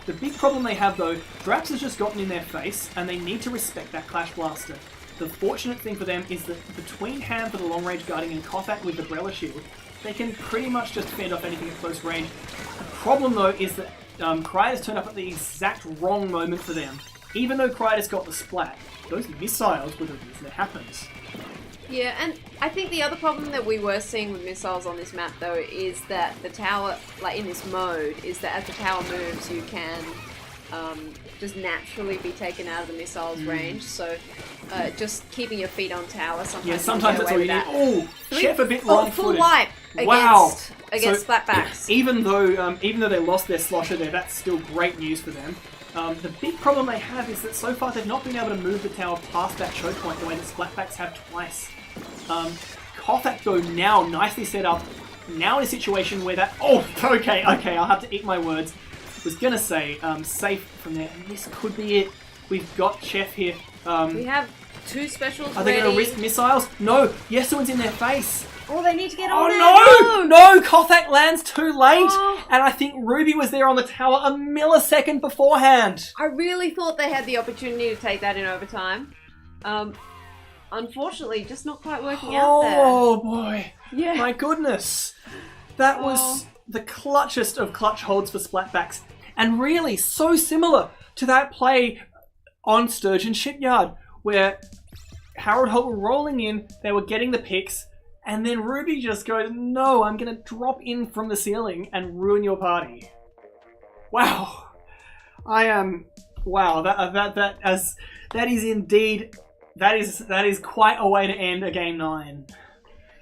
The big problem they have, though, Drax has just gotten in their face, and they need to respect that Clash Blaster. The fortunate thing for them is that between Ham for the long-range guarding and Kothak with the Brella Shield, they can pretty much just fend off anything at close range. The problem, though, is that Krytus turned up at the exact wrong moment for them. Even though Krytus got the splat, those missiles were the reason it happens. Yeah, and I think the other problem that we were seeing with missiles on this map, though, is that the tower, like in this mode, is that as the tower moves, you can just naturally be taken out of the missile's range. So just keeping your feet on tower sometimes. Yeah, sometimes that's all you need. Oh, Chef a bit wrong-footed. Full wipe against Splatbacks. Even though they lost their Slosher there, that's still great news for them. The big problem they have is that so far they've not been able to move the tower past that choke point the way that Splatbacks have twice. Kothak, though, now nicely set up, now in a situation where that... Oh, okay, I'll have to eat my words. Was gonna say, safe from there, and this could be it. We've got Chef here. We have two specials Are they gonna risk missiles? No, Yesuan's in their face. Oh, they need to get on there. Oh no! Kothak lands too late! And I think Ruby was there on the tower a millisecond beforehand. I really thought they had the opportunity to take that in overtime. Unfortunately, just not quite working out there. Oh boy. Yeah. My goodness. That was the clutchest of clutch holds for Splatbacks. And really so similar to that play on Sturgeon Shipyard, where Harold Holt were rolling in, they were getting the picks, and then Ruby just goes, no, I'm going to drop in from the ceiling and ruin your party. Wow. Wow, that is indeed, that is quite a way to end a Game 9.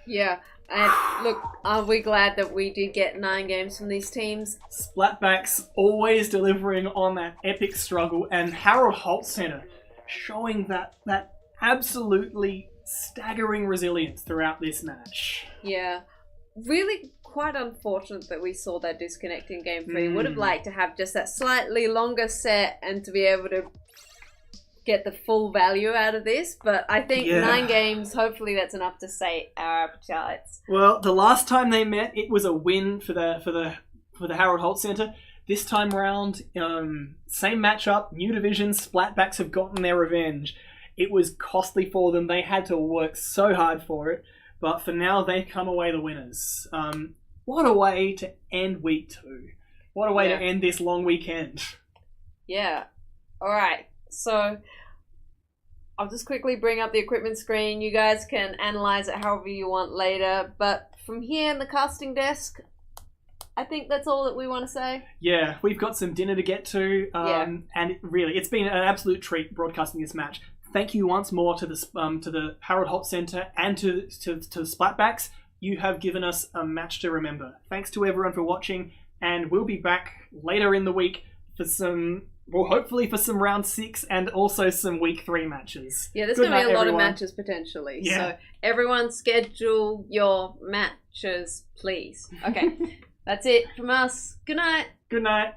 Yeah, and look, are we glad that we did get 9 games from these teams? Splatbacks always delivering on that epic struggle, and Harold Holt Center showing that absolutely staggering resilience throughout this match. Yeah, really quite unfortunate that we saw that disconnect in Game 3. Would have liked to have just that slightly longer set and to be able to get the full value out of this, but I think 9 games, hopefully that's enough to say our appetites. Well, the last time they met, it was a win for the Harold Holt Center. This time round, same matchup, new division, Splatbacks have gotten their revenge. It was costly for them. They had to work so hard for it, but for now, they come away the winners. What a way to end week 2. What a way to end this long weekend. Yeah. All right. So I'll just quickly bring up the equipment screen. You guys can analyze it however you want later. But from here in the casting desk, I think that's all that we want to say. Yeah, we've got some dinner to get to. And really, it's been an absolute treat broadcasting this match. Thank you once more to the Harold Holt Center and to Splatbacks. You have given us a match to remember. Thanks to everyone for watching, and we'll be back later in the week for some... Well, hopefully for some round 6 and also some week 3 matches. Yeah, there's going to be a lot of matches potentially. Yeah. So everyone schedule your matches, please. Okay, that's it from us. Good night. Good night.